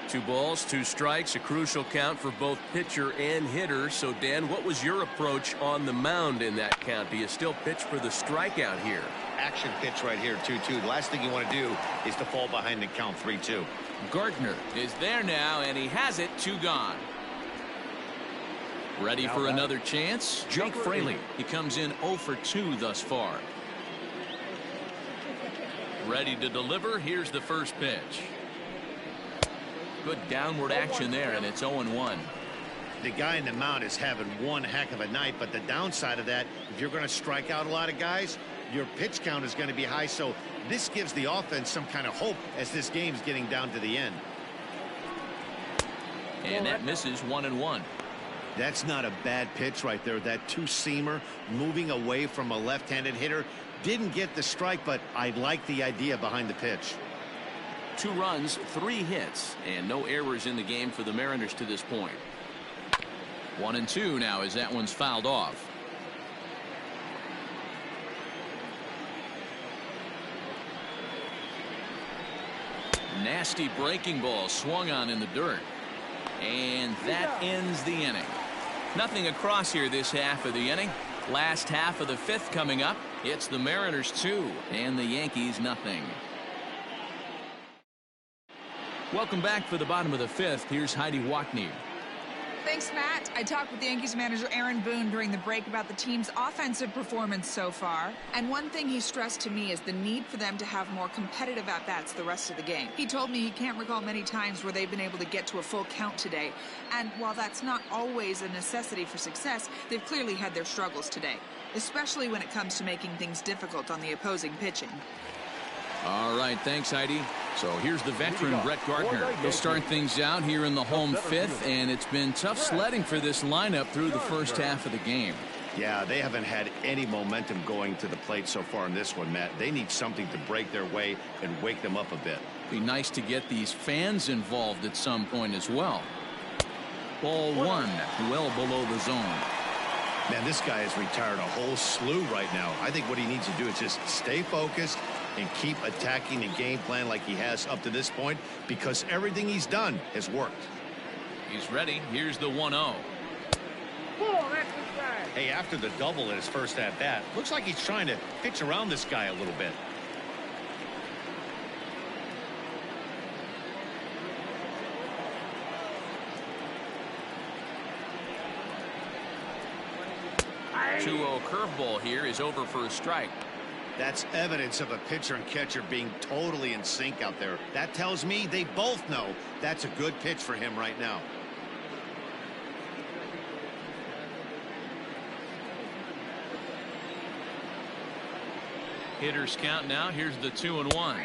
2 balls, 2 strikes, a crucial count for both pitcher and hitter. So, Dan, what was your approach on the mound in that count? Do you still pitch for the strikeout here? Action pitch right here, 2-2. The last thing you want to do is to fall behind and count 3-2. Gardner is there now, and he has it. 2 gone. Ready for another chance? Jake Fraley. He comes in 0 for 2 thus far. Ready to deliver. Here's the first pitch. Good downward action there, and it's 0-1. The guy in the mound is having one heck of a night, but the downside of that, if you're going to strike out a lot of guys, your pitch count is going to be high. So this gives the offense some kind of hope as this game's getting down to the end. And that misses 1-1. That's not a bad pitch right there. That 2-seamer moving away from a left-handed hitter. Didn't get the strike, but I like the idea behind the pitch. 2 runs, 3 hits, and no errors in the game for the Mariners to this point. 1-2 now as that one's fouled off. Nasty breaking ball swung on in the dirt. And that ends the inning. Nothing across here this half of the inning. Last half of the 5th coming up. It's the Mariners 2 and the Yankees nothing. Welcome back for the bottom of the 5th. Here's Heidi Wackney. Thanks, Matt. I talked with Yankees manager Aaron Boone during the break about the team's offensive performance so far. And one thing he stressed to me is the need for them to have more competitive at-bats the rest of the game. He told me he can't recall many times where they've been able to get to a full count today. And while that's not always a necessity for success, they've clearly had their struggles today, especially when it comes to making things difficult on the opposing pitching. All right, thanks, Heidi. So here's the veteran, Brett Gardner. He'll start things out here in the home 5th, and it's been tough sledding for this lineup through the first half of the game. Yeah, they haven't had any momentum going to the plate so far in this one, Matt. They need something to break their way and wake them up a bit. Be nice to get these fans involved at some point as well. Ball 1, well below the zone. Man, this guy has retired a whole slew right now. I think what he needs to do is just stay focused and keep attacking the game plan like he has up to this point, because everything he's done has worked. He's ready. Here's the 1-0. Hey, after the double in his first at-bat, looks like he's trying to pitch around this guy a little bit. Two-0 curveball here is over for a strike. That's evidence of a pitcher and catcher being totally in sync out there. That tells me they both know that's a good pitch for him right now. Hitters count now. Here's the 2-1.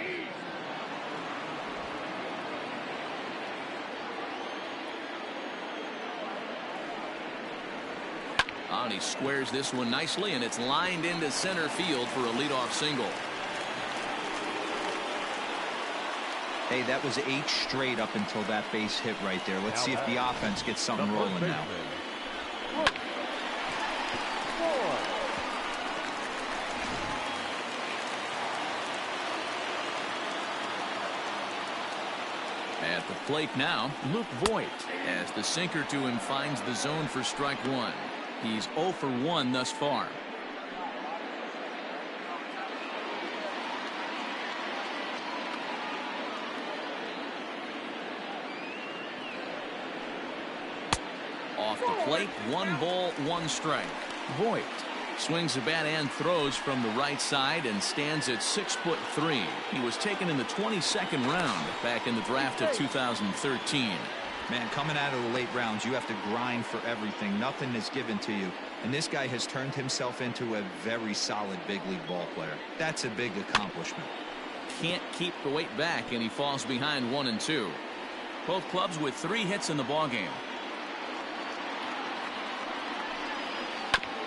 Oh, and he squares this one nicely, and it's lined into center field for a leadoff single. Hey, that was 8 straight up until that base hit right there. Let's see if the offense gets something rolling now. At the plate now, Luke Voigt, as the sinker to him finds the zone for strike one. He's 0 for 1 thus far. Off the plate, 1 ball, 1 strike. Voigt swings the bat and throws from the right side and stands at 6'3". He was taken in the 22nd round back in the draft of 2013. Man, coming out of the late rounds, you have to grind for everything. Nothing is given to you. And this guy has turned himself into a very solid big league ball player. That's a big accomplishment. Can't keep the weight back, and he falls behind 1 and 2. Both clubs with 3 hits in the ballgame.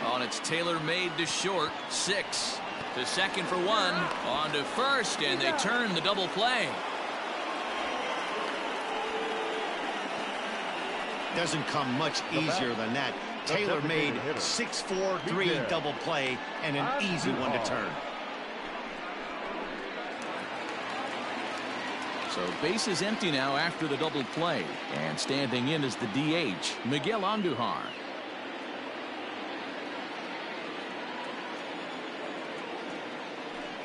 Oh, and it's Taylor made to short. 6 to second for 1. On to first, and they turn the double play. Doesn't come much easier than that. Taylor made 6-4-3 double play and an easy one to turn. So base is empty now after the double play, and standing in is the DH, Miguel Andujar.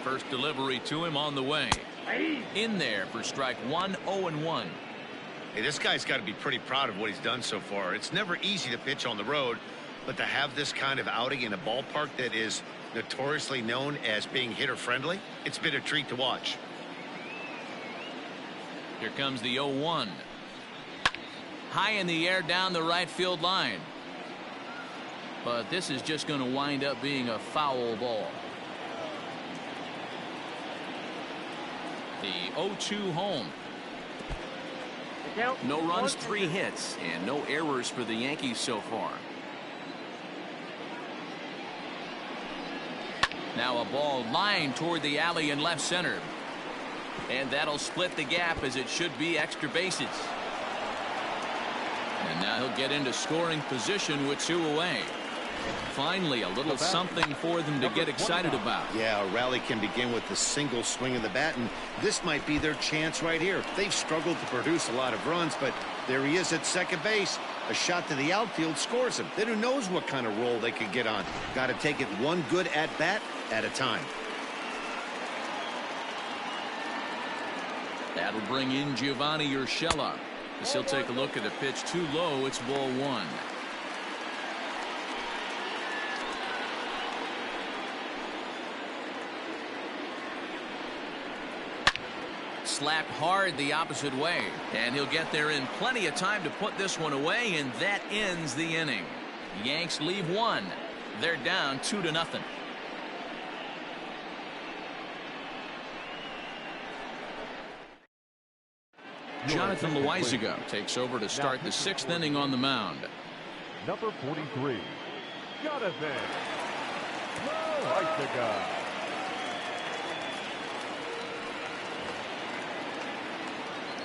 First delivery to him on the way. In there for strike 1, 0-1. Hey, this guy's got to be pretty proud of what he's done so far. It's never easy to pitch on the road, but to have this kind of outing in a ballpark that is notoriously known as being hitter friendly, it's been a treat to watch. Here comes the 0-1. High in the air down the right field line. But this is just going to wind up being a foul ball. The 0-2 home. No runs, 3 hits, and no errors for the Yankees so far. Now a ball lined toward the alley in left center. And that'll split the gap, as it should be extra bases. And now he'll get into scoring position with 2 away. Finally, a little something for them to get excited about. Yeah, a rally can begin with a single swing of the bat, and this might be their chance right here. They've struggled to produce a lot of runs, but there he is at second base. A shot to the outfield scores him. Then who knows what kind of roll they could get on. Got to take it one good at-bat at a time. That'll bring in Giovanni Urshela. As he'll take a look at the pitch too low. It's ball 1. Slapped hard the opposite way, and he'll get there in plenty of time to put this one away, and that ends the inning. Yanks leave 1. They're down 2-0. Jonathan Loaizaga takes over to start the 6th inning on the mound. Number 43, Jonathan Loaizaga.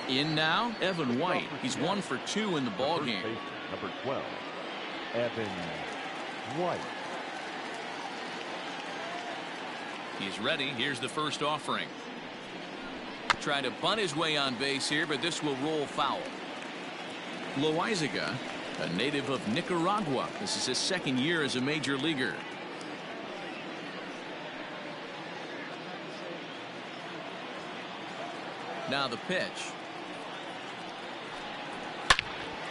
In now, Evan White. He's 1 for 2 in the ballgame. Number 12, Evan White. He's ready. Here's the first offering. Trying to bunt his way on base here, but this will roll foul. Loaizaga, a native of Nicaragua. This is his 2nd year as a major leaguer. Now the pitch.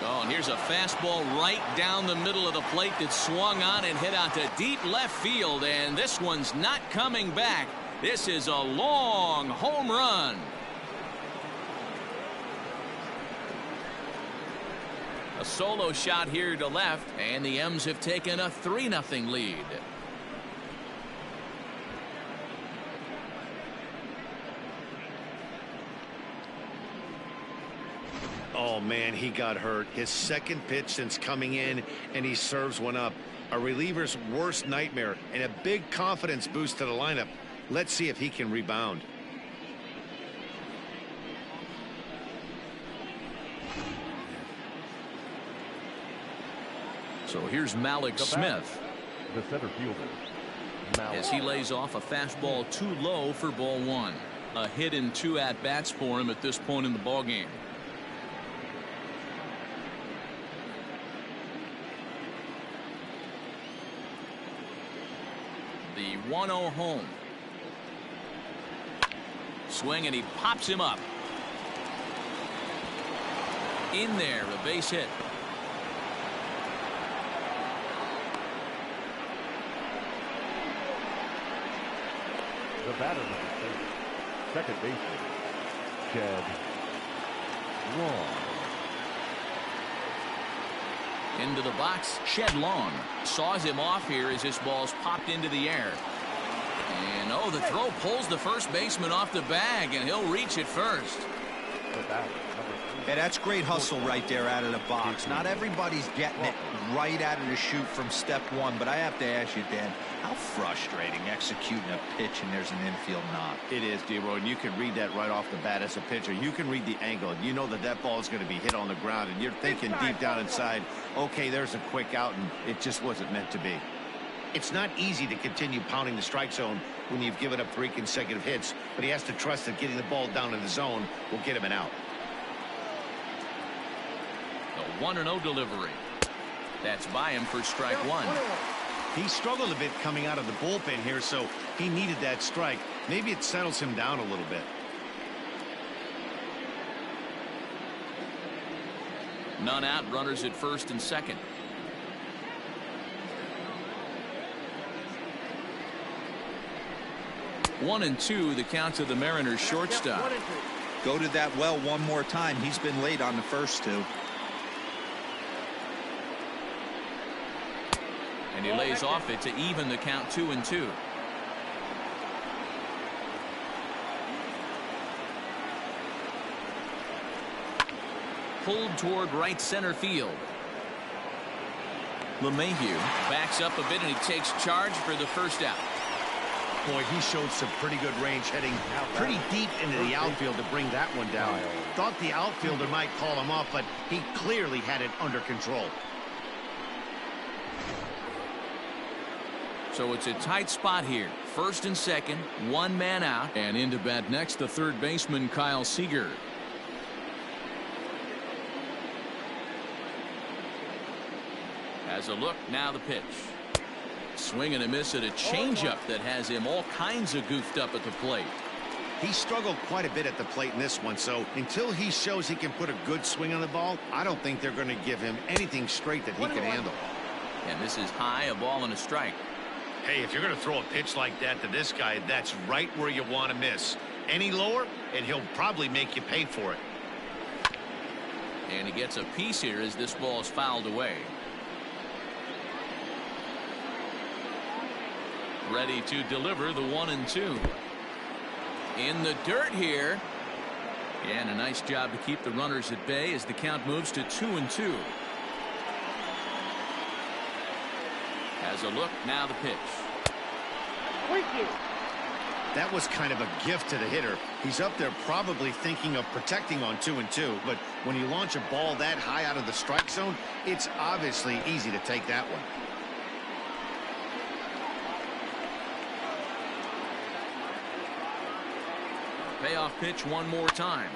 Oh, and here's a fastball right down the middle of the plate that swung on and hit out to deep left field, and this one's not coming back. This is a long home run. A solo shot here to left, and the M's have taken a 3-0 lead. Oh, man, he got hurt. His 2nd pitch since coming in, and he serves one up. A reliever's worst nightmare and a big confidence boost to the lineup. Let's see if he can rebound. So here's Malik Smith. The center fielder, Malik. As he lays off a fastball too low for ball one. A hit in 2 at-bats for him at this point in the ballgame. The 1-0 home. Swing, and he pops him up. In there, a base hit. The batter number 30, second baseman, Jed Long. Into the box, Shed Long saws him off here as this ball's popped into the air. And oh, the throw pulls the first baseman off the bag, and he'll reach it first. The batter number 3. Yeah, that's great hustle right there out of the box. Not everybody's getting it right out of the chute from step one, but I have to ask you, Dan, how frustrating executing a pitch and there's an infield knock. It is, D-Roy, and you can read that right off the bat as a pitcher. You can read the angle, and you know that that ball is going to be hit on the ground, and you're thinking deep down inside, okay, there's a quick out, and it just wasn't meant to be. It's not easy to continue pounding the strike zone when you've given up 3 consecutive hits, but he has to trust that getting the ball down in the zone will get him an out. The 1-0 delivery. That's by him for strike one. He struggled a bit coming out of the bullpen here, so he needed that strike. Maybe it settles him down a little bit. None out, runners at first and second. One and two, the count to the Mariners shortstop. Go to that well one more time. He's been late on the first 2. And he lays off it to even the count 2-2. Pulled toward right center field. LeMahieu backs up a bit, and he takes charge for the first out. Boy, he showed some pretty good range heading pretty deep into the outfield to bring that one down. Thought the outfielder might call him off, but he clearly had it under control. So it's a tight spot here. First and second, one man out. And into bat next, the third baseman, Kyle Seager. Has a look, now the pitch. Swing and a miss at a changeup that has him all kinds of goofed up at the plate. He struggled quite a bit at the plate in this one, so until he shows he can put a good swing on the ball, I don't think they're going to give him anything straight that he can handle. And this is high, a ball and a strike. Hey, if you're going to throw a pitch like that to this guy, that's right where you want to miss. Any lower, and he'll probably make you pay for it. And he gets a piece here as this ball is fouled away. Ready to deliver the 1-2. In the dirt here. And a nice job to keep the runners at bay as the count moves to 2-2. Has a look, now the pitch. That was kind of a gift to the hitter. He's up there probably thinking of protecting on 2-2, but when you launch a ball that high out of the strike zone, it's obviously easy to take that one. Payoff pitch one more time.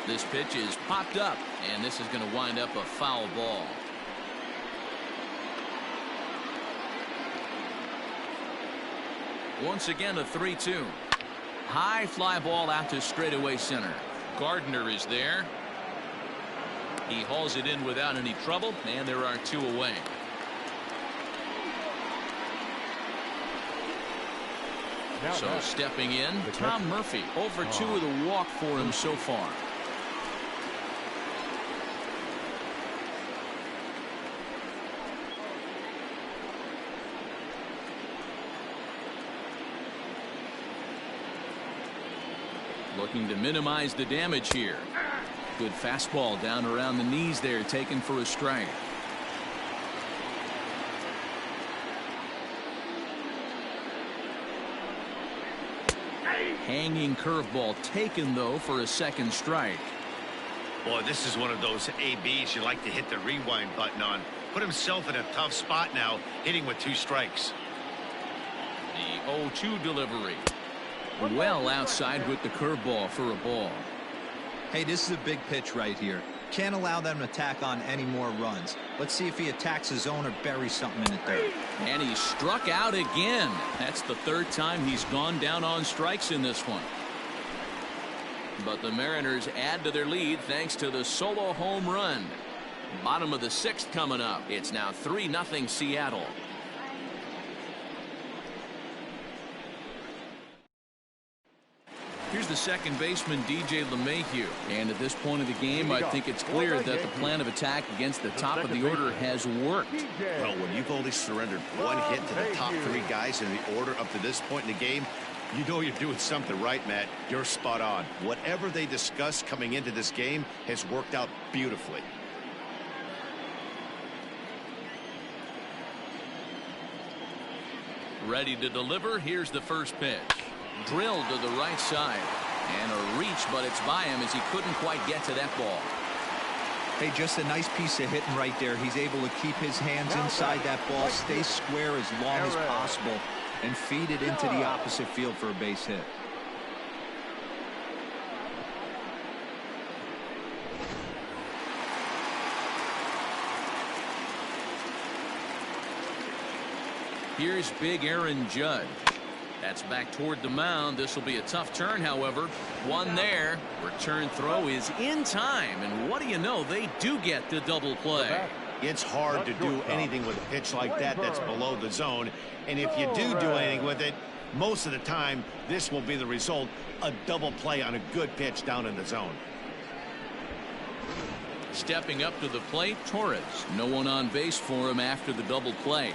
This pitch is popped up, and this is going to wind up a foul ball. Once again, a 3-2. High fly ball out to straightaway center. Gardner is there. He hauls it in without any trouble, and there are 2 away. So stepping in, Tom Murphy, over 2 with a walk for him so far. Looking to minimize the damage here. Good fastball down around the knees there, taken for a strike. Hanging curveball taken, though, for a second strike. Boy, this is one of those ABs you like to hit the rewind button on. Put himself in a tough spot now, hitting with 2 strikes. The 0-2 delivery. Well outside with the curveball for a ball. Hey, this is a big pitch right here. Can't allow them to tack on any more runs. Let's see if he attacks his zone or buries something in the dirt. And he struck out again. That's the 3rd time he's gone down on strikes in this one. But the Mariners add to their lead thanks to the solo home run. Bottom of the 6th coming up. It's now 3-0 Seattle. Here's the second baseman, DJ LeMahieu. And at this point of the game, I think it's clear that the plan of attack against the top of the order has worked. Well, when you've only surrendered 1 hit to the top 3 guys in the order up to this point in the game, you know you're doing something right, Matt. You're spot on. Whatever they discussed coming into this game has worked out beautifully. Ready to deliver. Here's the first pitch. Drilled to the right side. And a reach, but it's by him as he couldn't quite get to that ball. Hey, just a nice piece of hitting right there. He's able to keep his hands inside that ball, stay square as long as possible, and feed it into the opposite field for a base hit. Here's big Aaron Judge. That's back toward the mound. This will be a tough turn, however. One there. Return throw is in time. And what do you know? They do get the double play. It's hard to do anything with a pitch like that that's below the zone. And if you do anything with it, most of the time, this will be the result. A double play on a good pitch down in the zone. Stepping up to the plate, Torres. No one on base for him after the double play.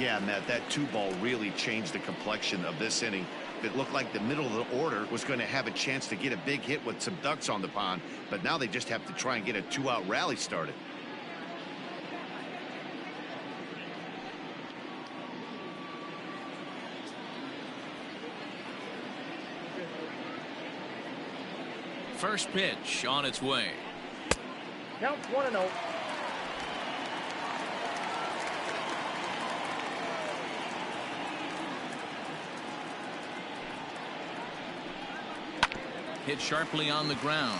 Yeah, Matt, that 2-ball really changed the complexion of this inning. It looked like the middle of the order was going to have a chance to get a big hit with some ducks on the pond, but now they just have to try and get a 2-out rally started. First pitch on its way. Count 1-0. Hit sharply on the ground.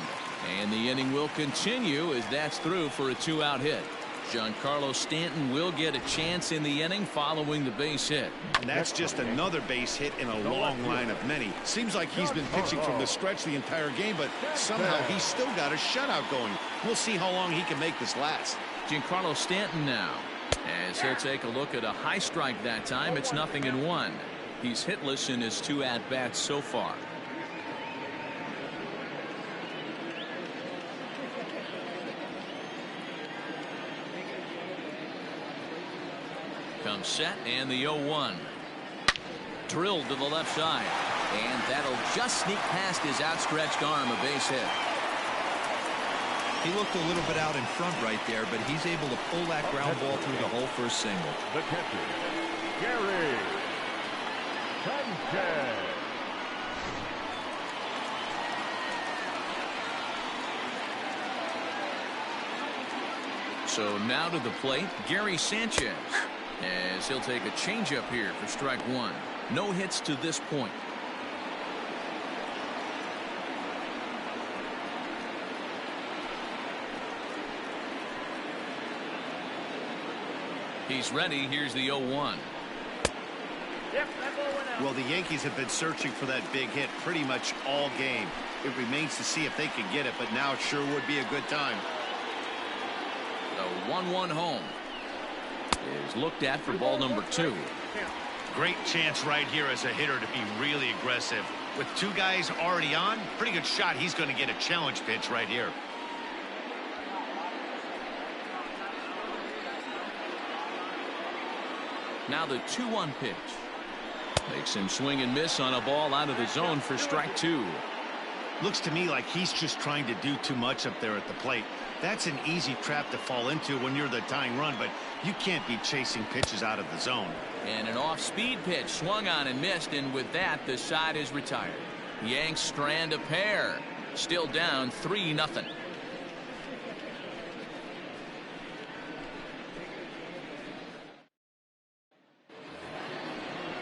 And the inning will continue as that's through for a 2-out hit. Giancarlo Stanton will get a chance in the inning following the base hit. And that's just another base hit in a long line of many. Seems like he's been pitching from the stretch the entire game, but somehow he's still got a shutout going. We'll see how long he can make this last. Giancarlo Stanton now, as he'll take a look at a high strike that time. It's 0-1. He's hitless in his 2 at-bats so far. Comes set, and the 0-1. Drilled to the left side. And that'll just sneak past his outstretched arm, a base hit. He looked a little bit out in front right there, but he's able to pull that ground ball through the hole for a single. The catcher, Gary Sanchez. So now to the plate, Gary Sanchez, as he'll take a changeup here for strike 1. No hits to this point. He's ready. Here's the 0-1. Well, the Yankees have been searching for that big hit pretty much all game. It remains to see if they can get it, but now it sure would be a good time. The 1-1 home is looked at for ball number 2. Great chance right here as a hitter to be really aggressive. With 2 guys already on, pretty good shot. He's going to get a challenge pitch right here. Now the 2-1 pitch. Makes him swing and miss on a ball out of the zone for strike 2. Looks to me like he's just trying to do too much up there at the plate. That's an easy trap to fall into when you're the tying run, but you can't be chasing pitches out of the zone. And an off-speed pitch swung on and missed, and with that, the side is retired. Yanks strand a pair. Still down 3-0.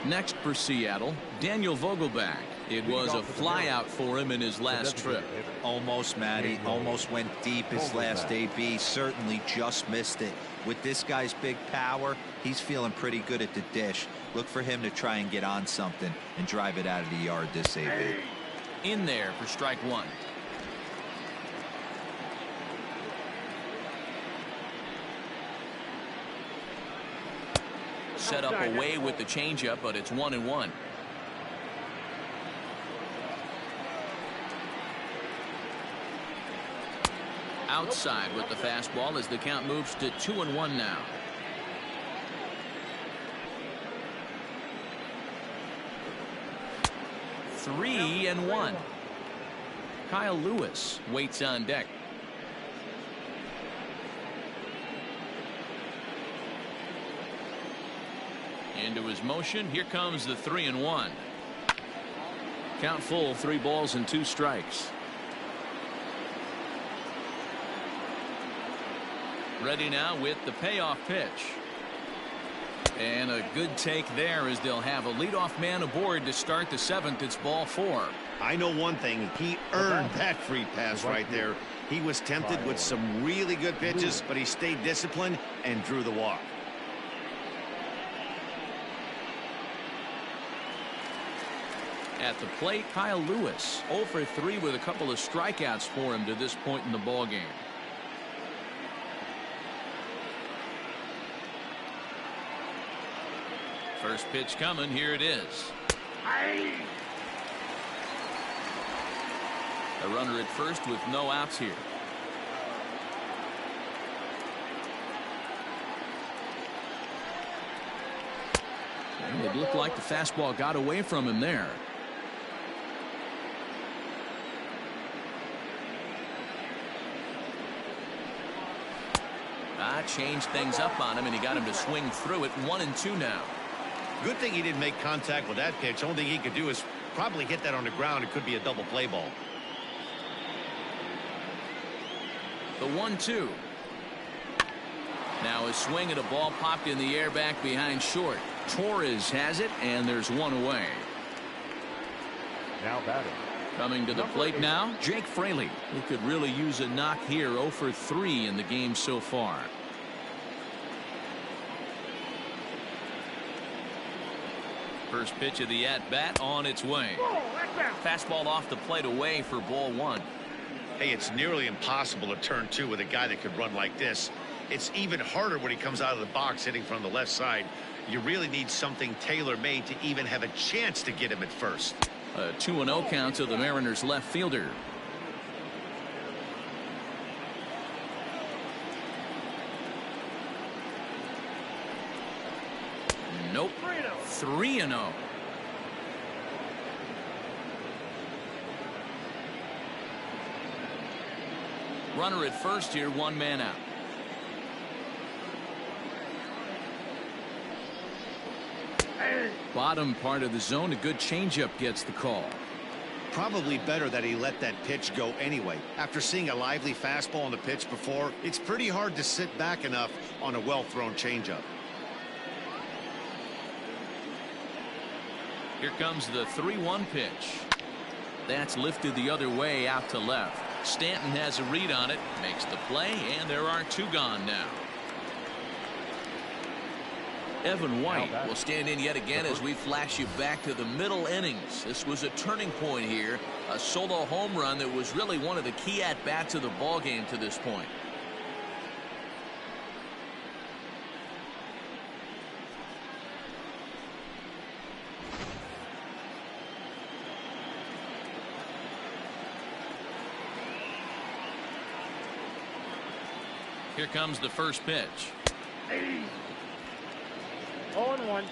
Next for Seattle, Daniel Vogelbach. It was a flyout for him in his last trip. Almost, Matty. Almost went deep his last AB. Certainly just missed it. With this guy's big power, he's feeling pretty good at the dish. Look for him to try and get on something and drive it out of the yard this AB. In there for strike one. Set up away with the changeup, but it's 1-1. Outside with the fastball as the count moves to 2-1 now. Three and one. Kyle Lewis waits on deck. Into his motion. Here comes the 3-1. Count full, 3 balls and 2 strikes. Ready now with the payoff pitch. And a good take there as they'll have a leadoff man aboard to start the 7th. It's ball 4. I know one thing. He earned that free pass right there. He was tempted with some really good pitches, but he stayed disciplined and drew the walk. At the plate, Kyle Lewis 0 for 3 with a couple of strikeouts for him to this point in the ball game. First pitch coming. Here it is. A runner at first with no outs here. And it looked like the fastball got away from him there. Changed things up on him, and he got him to swing through it. 1-2 now. Good thing he didn't make contact with that pitch. Only thing he could do is probably hit that on the ground. It could be a double play ball. The 1-2. Now a swing at a ball popped in the air back behind short. Torres has it, and there's one away. Now batting. Coming to the plate now, Jake Fraley. He could really use a knock here. 0 for 3 in the game so far. First pitch of the at-bat on its way. Fastball off the plate away for ball 1. Hey, it's nearly impossible to turn 2 with a guy that could run like this. It's even harder when he comes out of the box hitting from the left side. You really need something tailor-made to even have a chance to get him at first. A 2-0 count to the Mariners left fielder. Nope. 3-0. Runner at first here, 1 man out. Bottom part of the zone, a good changeup gets the call. Probably better that he let that pitch go anyway. After seeing a lively fastball on the pitch before, it's pretty hard to sit back enough on a well-thrown changeup. Here comes the 3-1 pitch. That's lifted the other way out to left. Stanton has a read on it, makes the play, and there are 2 gone now. Evan White will stand in yet again as we flash you back to the middle innings. This was a turning point here. A solo home run that was really one of the key at-bats of the ball game to this point. Here comes the first pitch. 0-1.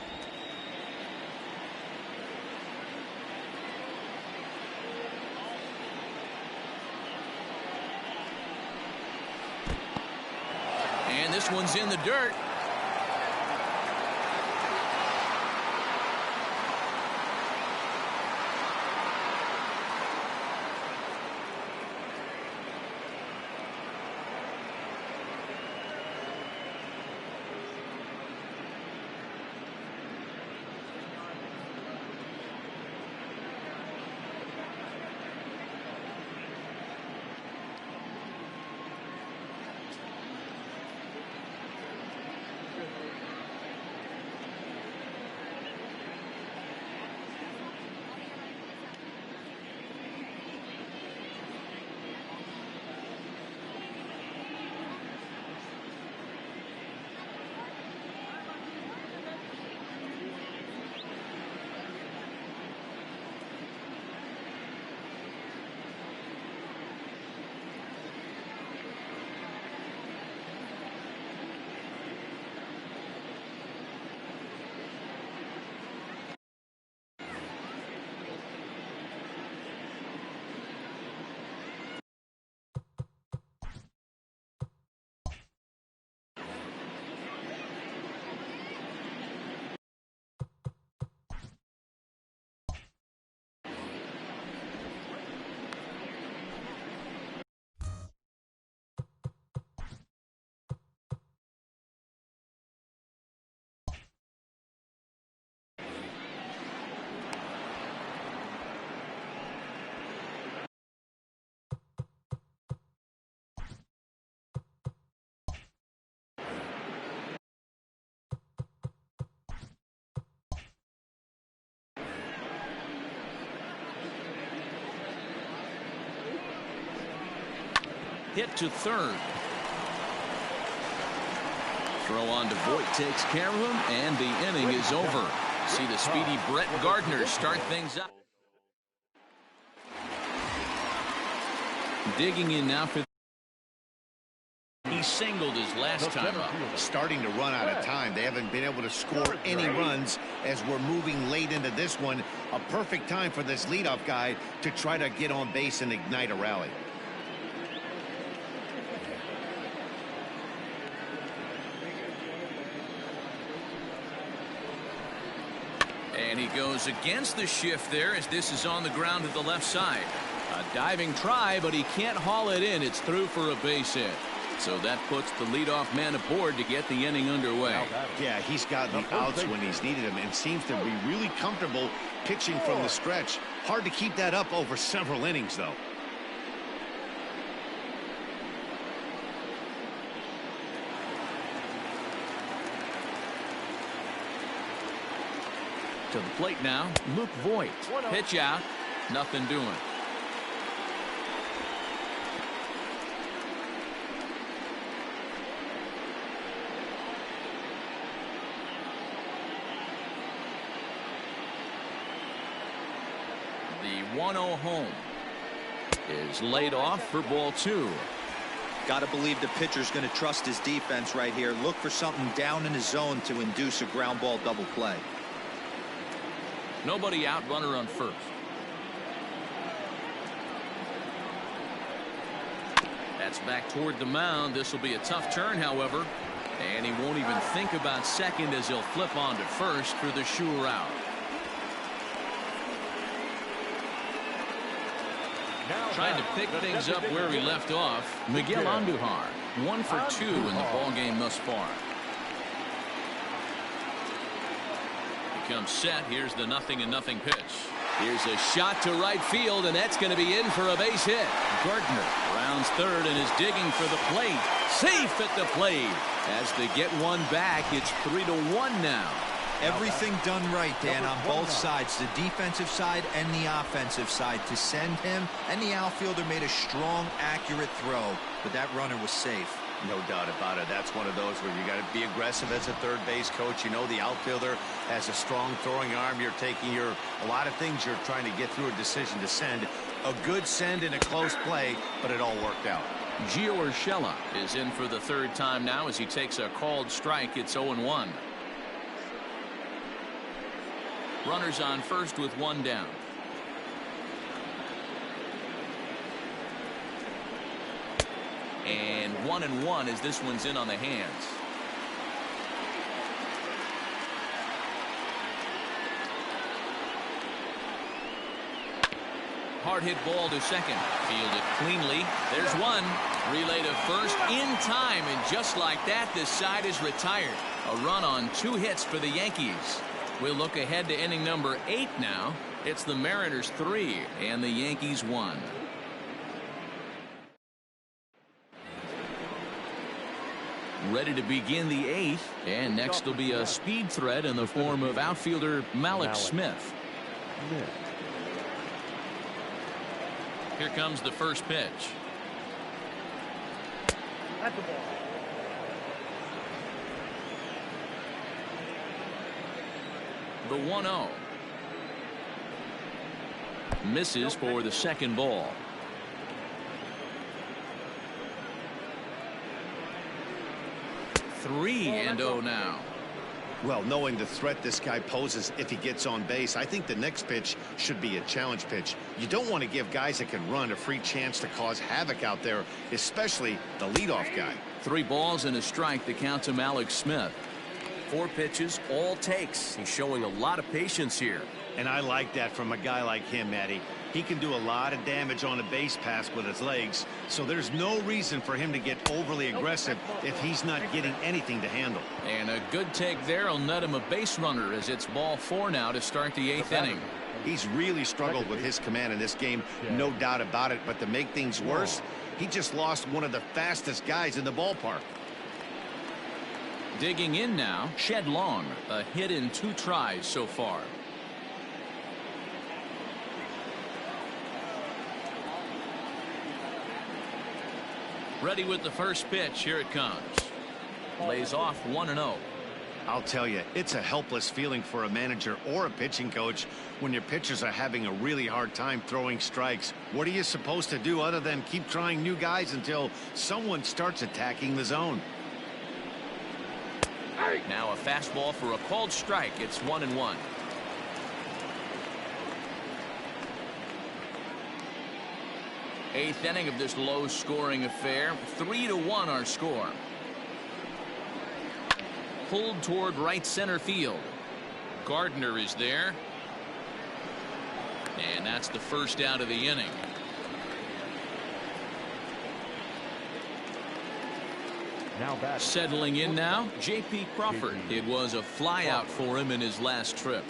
this one's in the dirt. Hit to third. Throw on to Voit takes care of him, and the inning is over. See the speedy Brett Gardner start things up. Digging in now for. He singled his last time up. Starting to run out of time. They haven't been able to score any runs as we're moving late into this one. A perfect time for this leadoff guy to try to get on base and ignite a rally. And he goes against the shift there as this is on the ground to the left side. A diving try, but he can't haul it in. It's through for a base hit. So that puts the leadoff man aboard to get the inning underway. Yeah, he's gotten the outs when he's needed them and seems to be really comfortable pitching from the stretch. Hard to keep that up over several innings, though. To the plate now, Luke Voit. Pitch out, nothing doing. The 1-0 home is laid off for ball 2. Got to believe the pitcher's going to trust his defense right here. Look for something down in his zone to induce a ground ball double play. Nobody out, runner on first. That's back toward the mound. This will be a tough turn, however. And he won't even think about second as he'll flip on to first for the sure out. Trying to pick things up where he left off. Miguel Andujar, 1 for 2 in the ball game thus far. Comes set. Here's the 0-0 pitch. Here's a shot to right field, and that's going to be in for a base hit. Gardner rounds third and is digging for the plate. Safe at the plate. As they get one back, it's 3-1 now. Everything done right, Dan, on both sides, the defensive side and the offensive side. To send him, and the outfielder made a strong, accurate throw, but that runner was safe. No doubt about it. That's one of those where you got to be aggressive as a third base coach. You know the outfielder has a strong throwing arm. You're taking a lot of things you're trying to get through a decision to send. A good send in a close play, but it all worked out. Gio Urshela is in for the third time now as he takes a called strike. It's 0-1. Runners on first with one down. And 1-1 as this one's in on the hands. Hard hit ball to second. Fielded cleanly. There's one. Relay to first in time, and just like that, this side is retired. A run on 2 hits for the Yankees. We'll look ahead to inning number 8 now. It's the Mariners 3 and the Yankees 1. Ready to begin the 8th, and next will be a speed threat in the form of outfielder Malik Smith. Here comes the first pitch. That's the ball. The 1-0. Misses for the second ball. Three and 0 now. Well, knowing the threat this guy poses if he gets on base, I think the next pitch should be a challenge pitch. You don't want to give guys that can run a free chance to cause havoc out there, especially the leadoff guy. 3 balls and a strike to count to Malik Smith. 4 pitches, all takes. He's showing a lot of patience here. And I like that from a guy like him, Matty. He can do a lot of damage on a base pass with his legs, so there's no reason for him to get overly aggressive if he's not getting anything to handle. And a good take there will net him a base runner as it's ball 4 now to start the 8th inning. He's really struggled with his command in this game, no doubt about it, but to make things worse, he just lost one of the fastest guys in the ballpark. Digging in now, Shed Long, a hit in 2 tries so far. Ready with the first pitch. Here it comes. Lays off 1-0. I'll tell you, it's a helpless feeling for a manager or a pitching coach when your pitchers are having a really hard time throwing strikes. What are you supposed to do other than keep trying new guys until someone starts attacking the zone? Now a fastball for a called strike. It's 1-1. Eighth inning of this low-scoring affair. 3-1 our score. Pulled toward right center field. Gardner is there. And that's the first out of the inning. Now back. Settling in now, J.P. Crawford. It was a flyout for him in his last trip.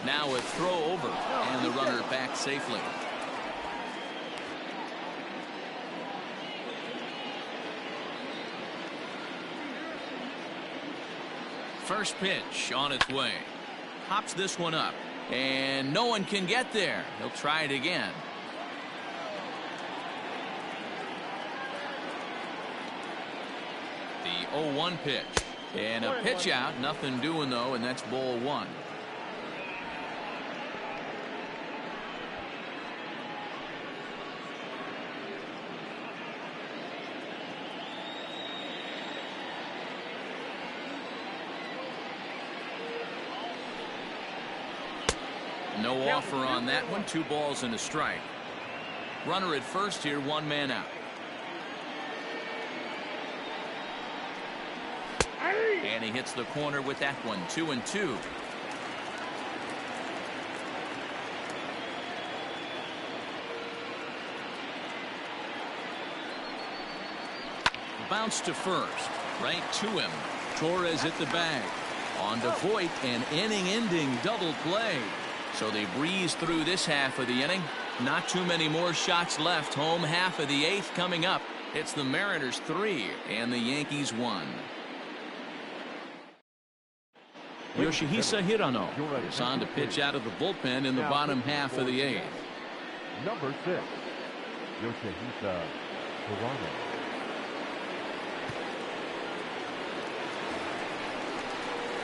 Now a throw over, and the runner back safely. First pitch on its way. Hops this one up, and no one can get there. He'll try it again. The 0-1 pitch, and a pitch out. Nothing doing though, and that's ball 1. No offer on that one. 2 balls and a strike. Runner at first here, 1 man out. And he hits the corner with that one. 2-2. Bounce to first. Right to him. Torres at the bag. On to Voit, an inning-ending double play. So they breeze through this half of the inning. Not too many more shots left. Home half of the 8th coming up. It's the Mariners 3 and the Yankees 1. Yoshihisa Hirano is on to pitch out of the bullpen in the bottom half of the 8th. Number 6, Yoshihisa Hirano.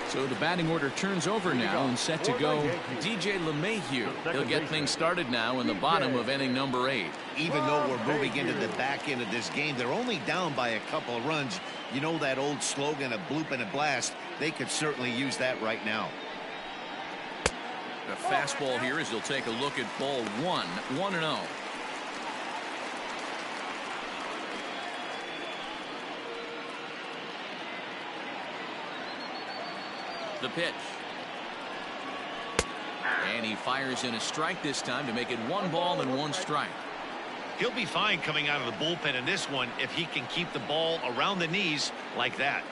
So the batting order turns over now and set to go DJ LeMahieu. He'll get things started now in the bottom of inning number 8. Even though we're moving into the back end of this game, they're only down by a couple of runs. You know that old slogan, a bloop and a blast. They could certainly use that right now. The fastball here as he'll take a look at ball one. 1-0. The pitch. And he fires in a strike this time to make it 1 ball and 1 strike. He'll be fine coming out of the bullpen in this one if he can keep the ball around the knees like that.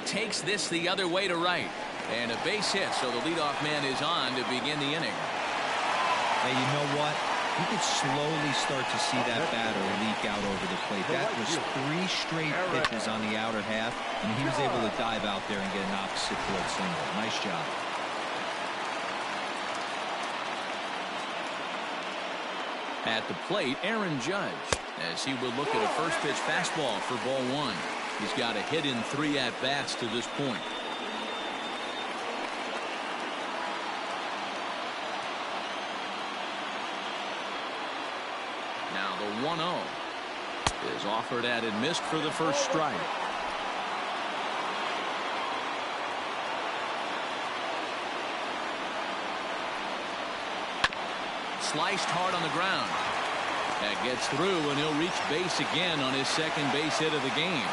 Takes this the other way to right. And a base hit, so the leadoff man is on to begin the inning. Hey, you know what? You could slowly start to see that batter leak out over the plate. That was 3 straight pitches on the outer half, and he was able to dive out there and get an opposite field single. Nice job. At the plate, Aaron Judge, as he will look at a first pitch fastball for ball 1. He's got a hit in 3 at-bats to this point. Now the 1-0 is offered at and missed for the first strike. Sliced hard on the ground. That gets through, and he'll reach base again on his second base hit of the game.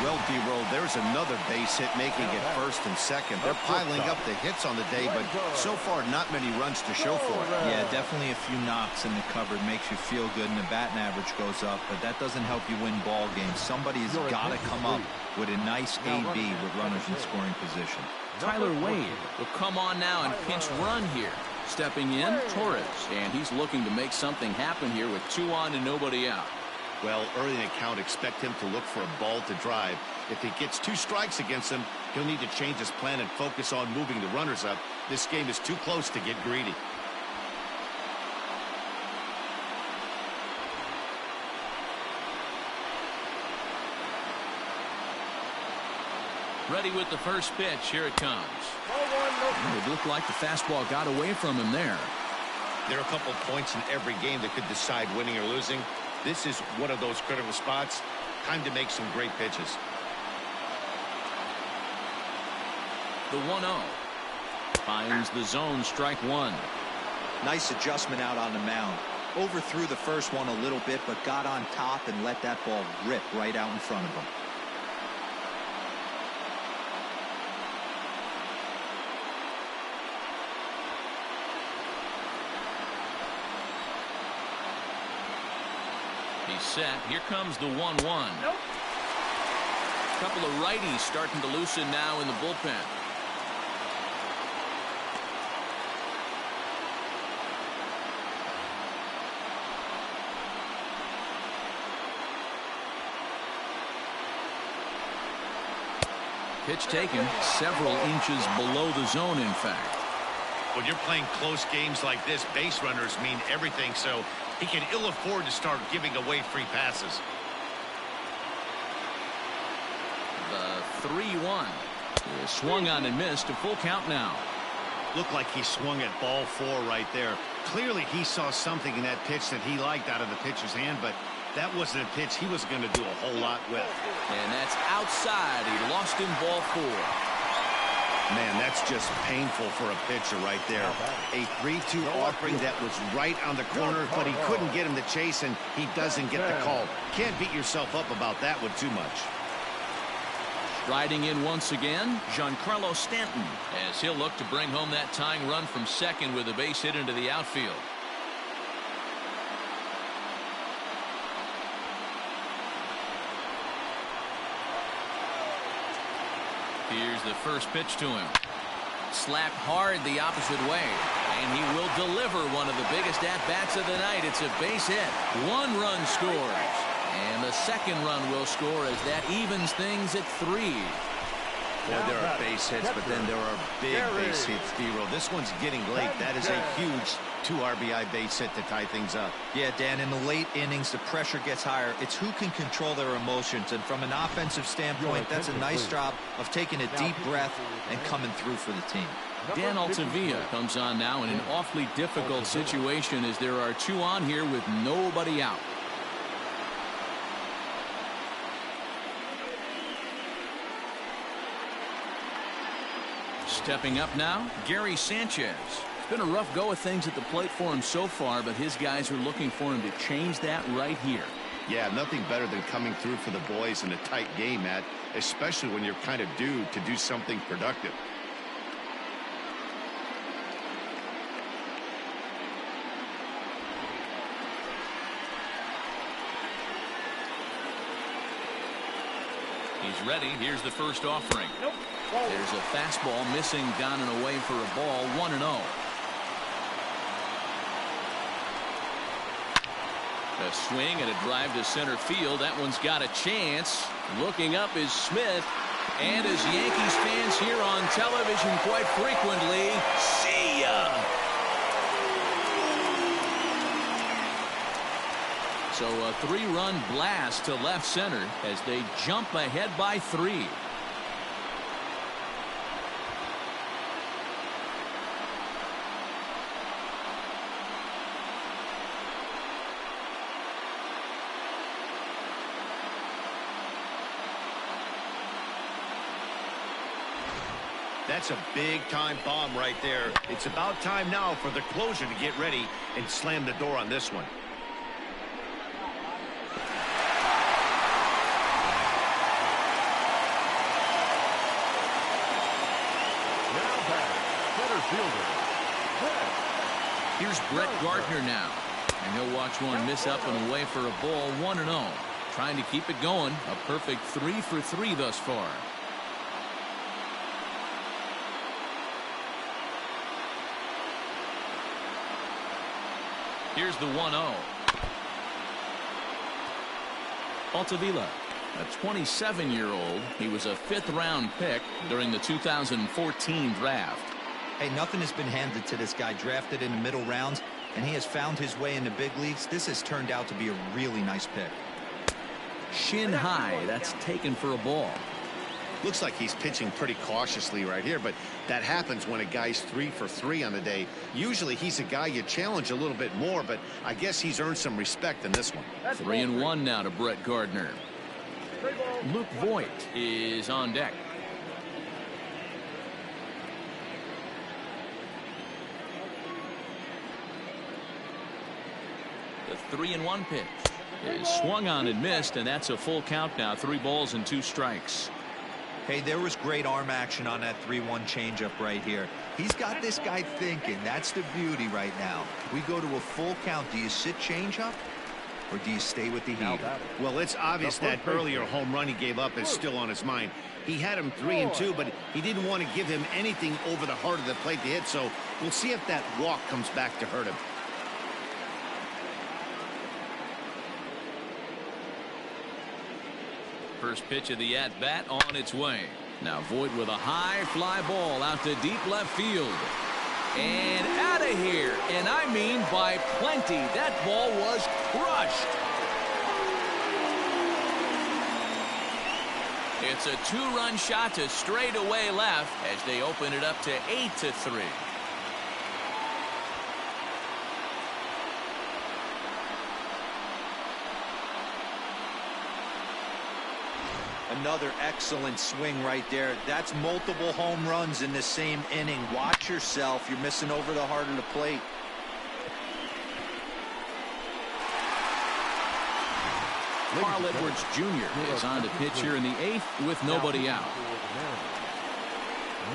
Well, D-Roll, there's another base hit making it first and second. They're piling up the hits on the day, but so far not many runs to show for it. Yeah, definitely a few knocks in the cupboard makes you feel good, and the batting average goes up, but that doesn't help you win ball games. Somebody's got to come up with a nice AB with runners in scoring position. Tyler Wade will come on now and pinch run here. Stepping in, Torres, and he's looking to make something happen here with 2 on and nobody out. Well, early in the count, expect him to look for a ball to drive. If he gets 2 strikes against him, he'll need to change his plan and focus on moving the runners up. This game is too close to get greedy. Ready with the first pitch. Here it comes. It looked like the fastball got away from him there. There are a couple points in every game that could decide winning or losing. This is one of those critical spots. Time to make some great pitches. The 1-0 finds the zone, strike 1. Nice adjustment out on the mound. Overthrew the first one a little bit, but got on top and let that ball rip right out in front of him. He's set. Here comes the 1-1. Nope. Couple of righties starting to loosen now in the bullpen. Pitch taken several inches below the zone, in fact. When you're playing close games like this, base runners mean everything, so he can ill afford to start giving away free passes. The 3-1 is swung on and missed. A full count now. Looked like he swung at ball 4 right there. Clearly he saw something in that pitch that he liked out of the pitcher's hand, but that wasn't a pitch he was going to do a whole lot with. And that's outside. He lost him ball 4. Man, that's just painful for a pitcher right there. A 3-2 offering that was right on the corner, but he couldn't get him to chase, and he doesn't get the call. Can't beat yourself up about that one too much. Riding in once again, Giancarlo Stanton, as he'll look to bring home that tying run from second with a base hit into the outfield. Here's the first pitch to him. Slapped hard the opposite way, and he will deliver one of the biggest at-bats of the night. It's a base hit. 1 run scores, and the second run will score as that evens things at 3. Boy, there are base hits, but then there are big base hits, D-Roll. This one's getting late. That is a huge 2 RBI base hit to tie things up. Yeah, Dan, in the late innings, the pressure gets higher. It's who can control their emotions, and from an offensive standpoint, that's a nice job of taking a deep breath and coming through for the team. Dan Altavilla comes on now in an awfully difficult situation as there are 2 on here with nobody out. Stepping up now, Gary Sanchez. It's been a rough go of things at the plate for him so far, but his guys are looking for him to change that right here. Yeah, nothing better than coming through for the boys in a tight game, Matt, especially when you're kind of due to do something productive. He's ready. Here's the first offering. There's a fastball missing, down and away for a ball, 1-0. A swing and a drive to center field. That one's got a chance. Looking up is Smith. And as Yankees fans hear on television quite frequently, see ya! So a 3-run blast to left center as they jump ahead by 3. That's a big-time bomb right there. It's about time now for the closer to get ready and slam the door on this one. Now back, center fielder, Here's Brett Gardner now. And he'll watch one miss up and away for a ball, 1-0. Trying to keep it going. A perfect 3 for 3 thus far. Here's the 1-0. Altavilla, a 27-year-old. He was a 5th-round pick during the 2014 draft. Hey, nothing has been handed to this guy. Drafted in the middle rounds, and he has found his way in the big leagues. This has turned out to be a really nice pick. Shin high. That's taken for a ball. Looks like he's pitching pretty cautiously right here, but that happens when a guy's 3 for 3 on the day. Usually he's a guy you challenge a little bit more, but I guess he's earned some respect in this one. 3-1 now to Brett Gardner. Luke Voigt is on deck. The 3-1 pitch is swung on and missed, and that's a full count now. 3 balls and 2 strikes. Hey, there was great arm action on that 3-1 changeup right here. He's got this guy thinking. That's the beauty right now. We go to a full count. Do you sit changeup, or do you stay with the heat? Well, it's obvious that earlier home run he gave up is still on his mind. He had him 3-2, but he didn't want to give him anything over the heart of the plate to hit, so we'll see if that walk comes back to hurt him. First pitch of the at-bat on its way. Now Voigt with a high fly ball out to deep left field. And out of here. And I mean by plenty. That ball was crushed. It's a 2-run shot to straightaway left as they open it up to 8-3. Another excellent swing right there. That's multiple home runs in the same inning. Watch yourself. You're missing over the heart of the plate. Carl Edwards Jr. is on to pitch here in the 8th with nobody out.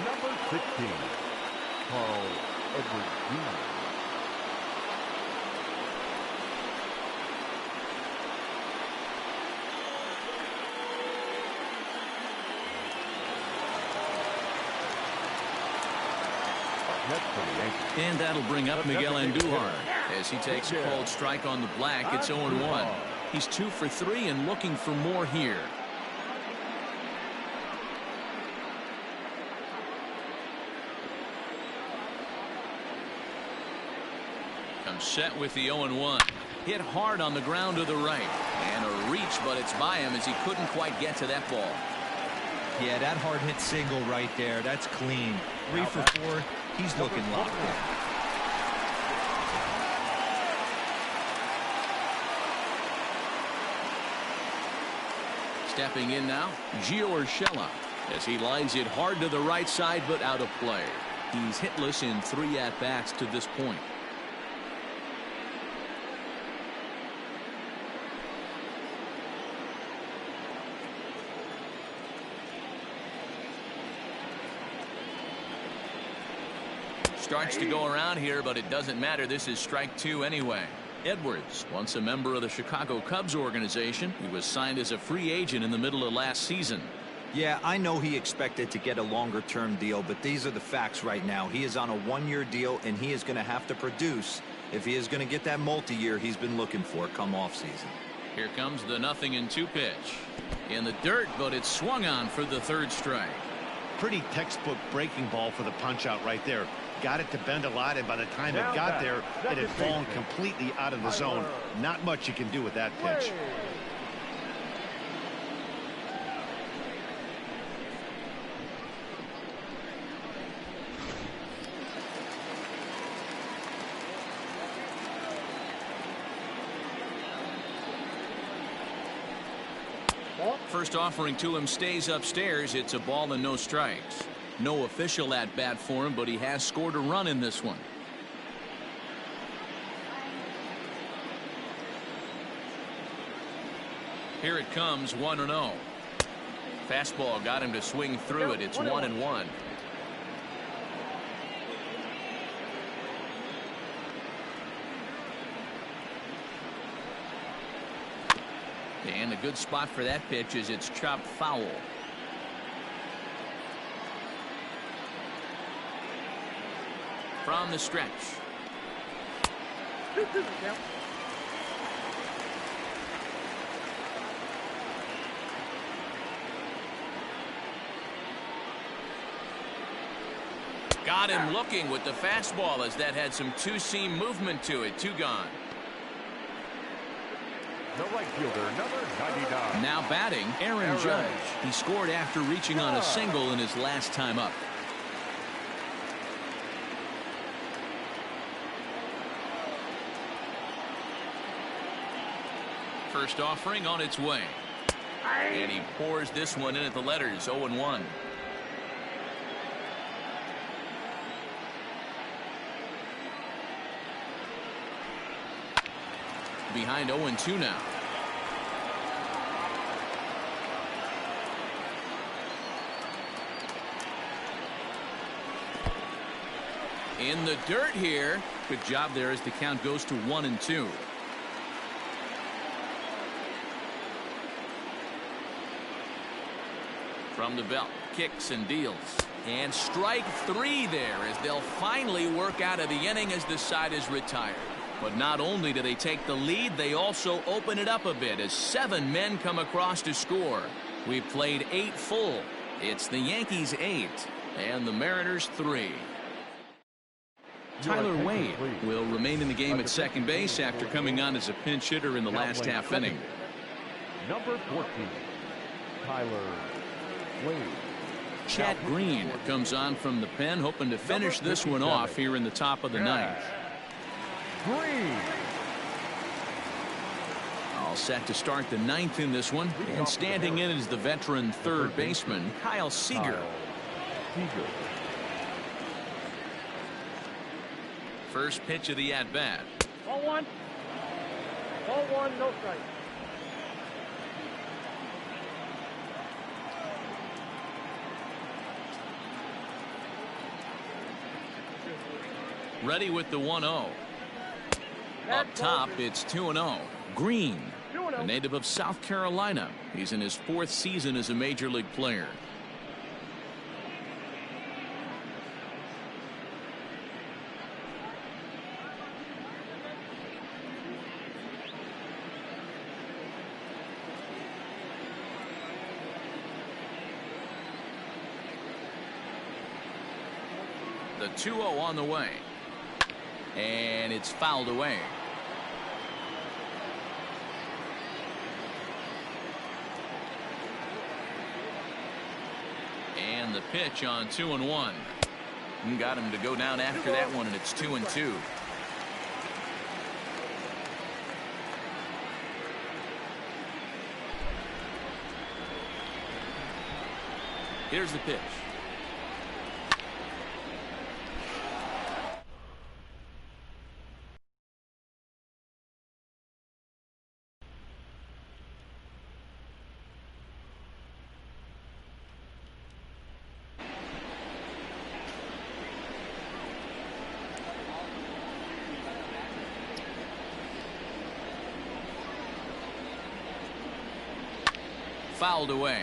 number 16, Carl Edwards Jr. And that'll bring up Miguel Andujar as he takes a cold strike on the black. It's 0-1. He's 2 for 3 and looking for more here. Comes set with the 0-1. Hit hard on the ground to the right. And a reach, but it's by him as he couldn't quite get to that ball. Yeah, that hard hit single right there. That's clean. 3 for 4. He's looking locked in. Stepping in now, Gio Urshela. as he lines it hard to the right side, but out of play. He's hitless in 3 at-bats to this point. Starts to go around here, but it doesn't matter. This is strike 2 anyway. Edwards, once a member of the Chicago Cubs organization, he was signed as a free agent in the middle of last season. Yeah, I know he expected to get a longer-term deal, but these are the facts right now. He is on a 1-year deal, and he is going to have to produce if he is going to get that multi-year he's been looking for come off-season. Here comes the 0-2 pitch. In the dirt, but it's swung on for the 3rd strike. Pretty textbook breaking ball for the punch-out right there. Got it to bend a lot, and by the time it got there, it had fallen completely out of the zone. Not much you can do with that pitch. First offering to him stays upstairs. It's a ball and no strikes. No official at bat for him, but he has scored a run in this one. Here it comes, 1-0. Fastball got him to swing through it. It's 1-1. And a good spot for that pitch is it's chopped foul. From the stretch. Got him looking with the fastball as that had some two-seam movement to it. 2 gone. The right fielder, number 99. Now batting, Aaron Judge. He scored after reaching on a single in his last time up. First offering on its way. And he pours this one in at the letters. 0-1. Behind 0-2 now. In the dirt here. Good job there as the count goes to 1-2. From the belt, kicks and deals. And strike 3 there as they'll finally work out of the inning as this side is retired. But not only do they take the lead, they also open it up a bit as 7 men come across to score. We've played 8 full. It's the Yankees 8 and the Mariners 3. Tyler Wade will remain in the game at second base after coming on as a pinch hitter in the last half inning. Number 14, Tyler Wade. Chad Green comes on from the pen, hoping to finish this one off here in the top of the 9th. Green. All set to start the 9th in this one, and standing in is the veteran third baseman Kyle Seager. First pitch of the at-bat. 0-1. 0-1, no strike. Ready with the 1-0. Up top, it's 2-0. Green, a native of South Carolina. He's in his 4th season as a major league player. The 2-0 on the way. And it's fouled away. And the pitch on 2-1. Got him to go down after that one, and it's 2-2. Here's the pitch. Fouled away.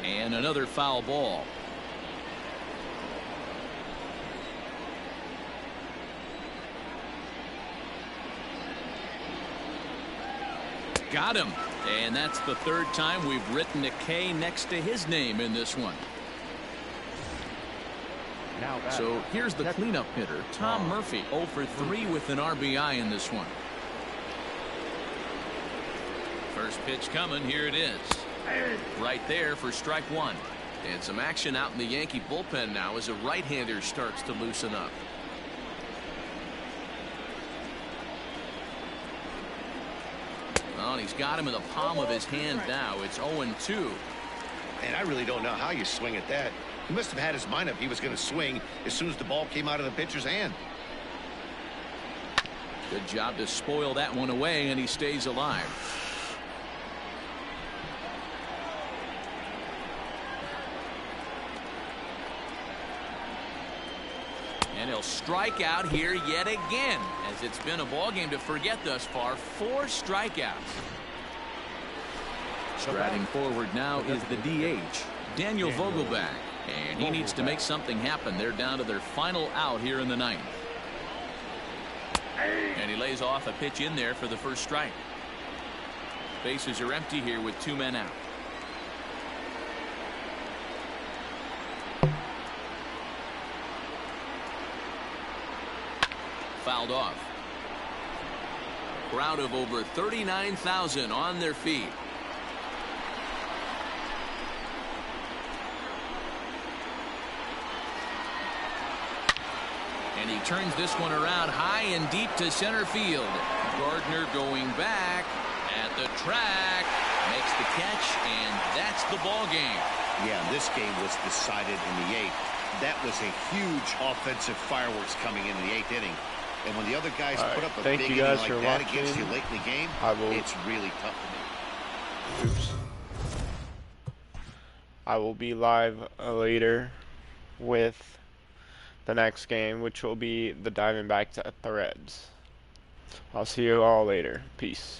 And another foul ball. Got him. And that's the third time we've written a K next to his name in this one. So here's the cleanup hitter, Tom Murphy, 0 for 3 with an RBI in this one. First pitch coming, here it is. Right there for strike one. And some action out in the Yankee bullpen now as a right-hander starts to loosen up. Well, and he's got him in the palm of his hand now. It's 0-2. And I really don't know how you swing at that. He must have had his mind up he was going to swing as soon as the ball came out of the pitcher's hand. Good job to spoil that one away, and he stays alive. And he'll strike out here yet again, as it's been a ball game to forget thus far. 4 strikeouts. Striding forward now is the DH, Daniel Vogelback. And he needs to make something happen. They're down to their final out here in the ninth. And he lays off a pitch in there for the first strike. Bases are empty here with 2 men out. Fouled off. Crowd of over 39,000 on their feet. And he turns this one around high and deep to center field. Gardner going back at the track, makes the catch, and that's the ball game. Yeah, this game was decided in the 8th. That was a huge offensive fireworks coming in the 8th inning. And when the other guys put up a big inning like that against you late in the game, it's really tough to make. Oops. I will be live later with the next game, which will be the Diamondbacks at the Reds. I'll see you all later. Peace.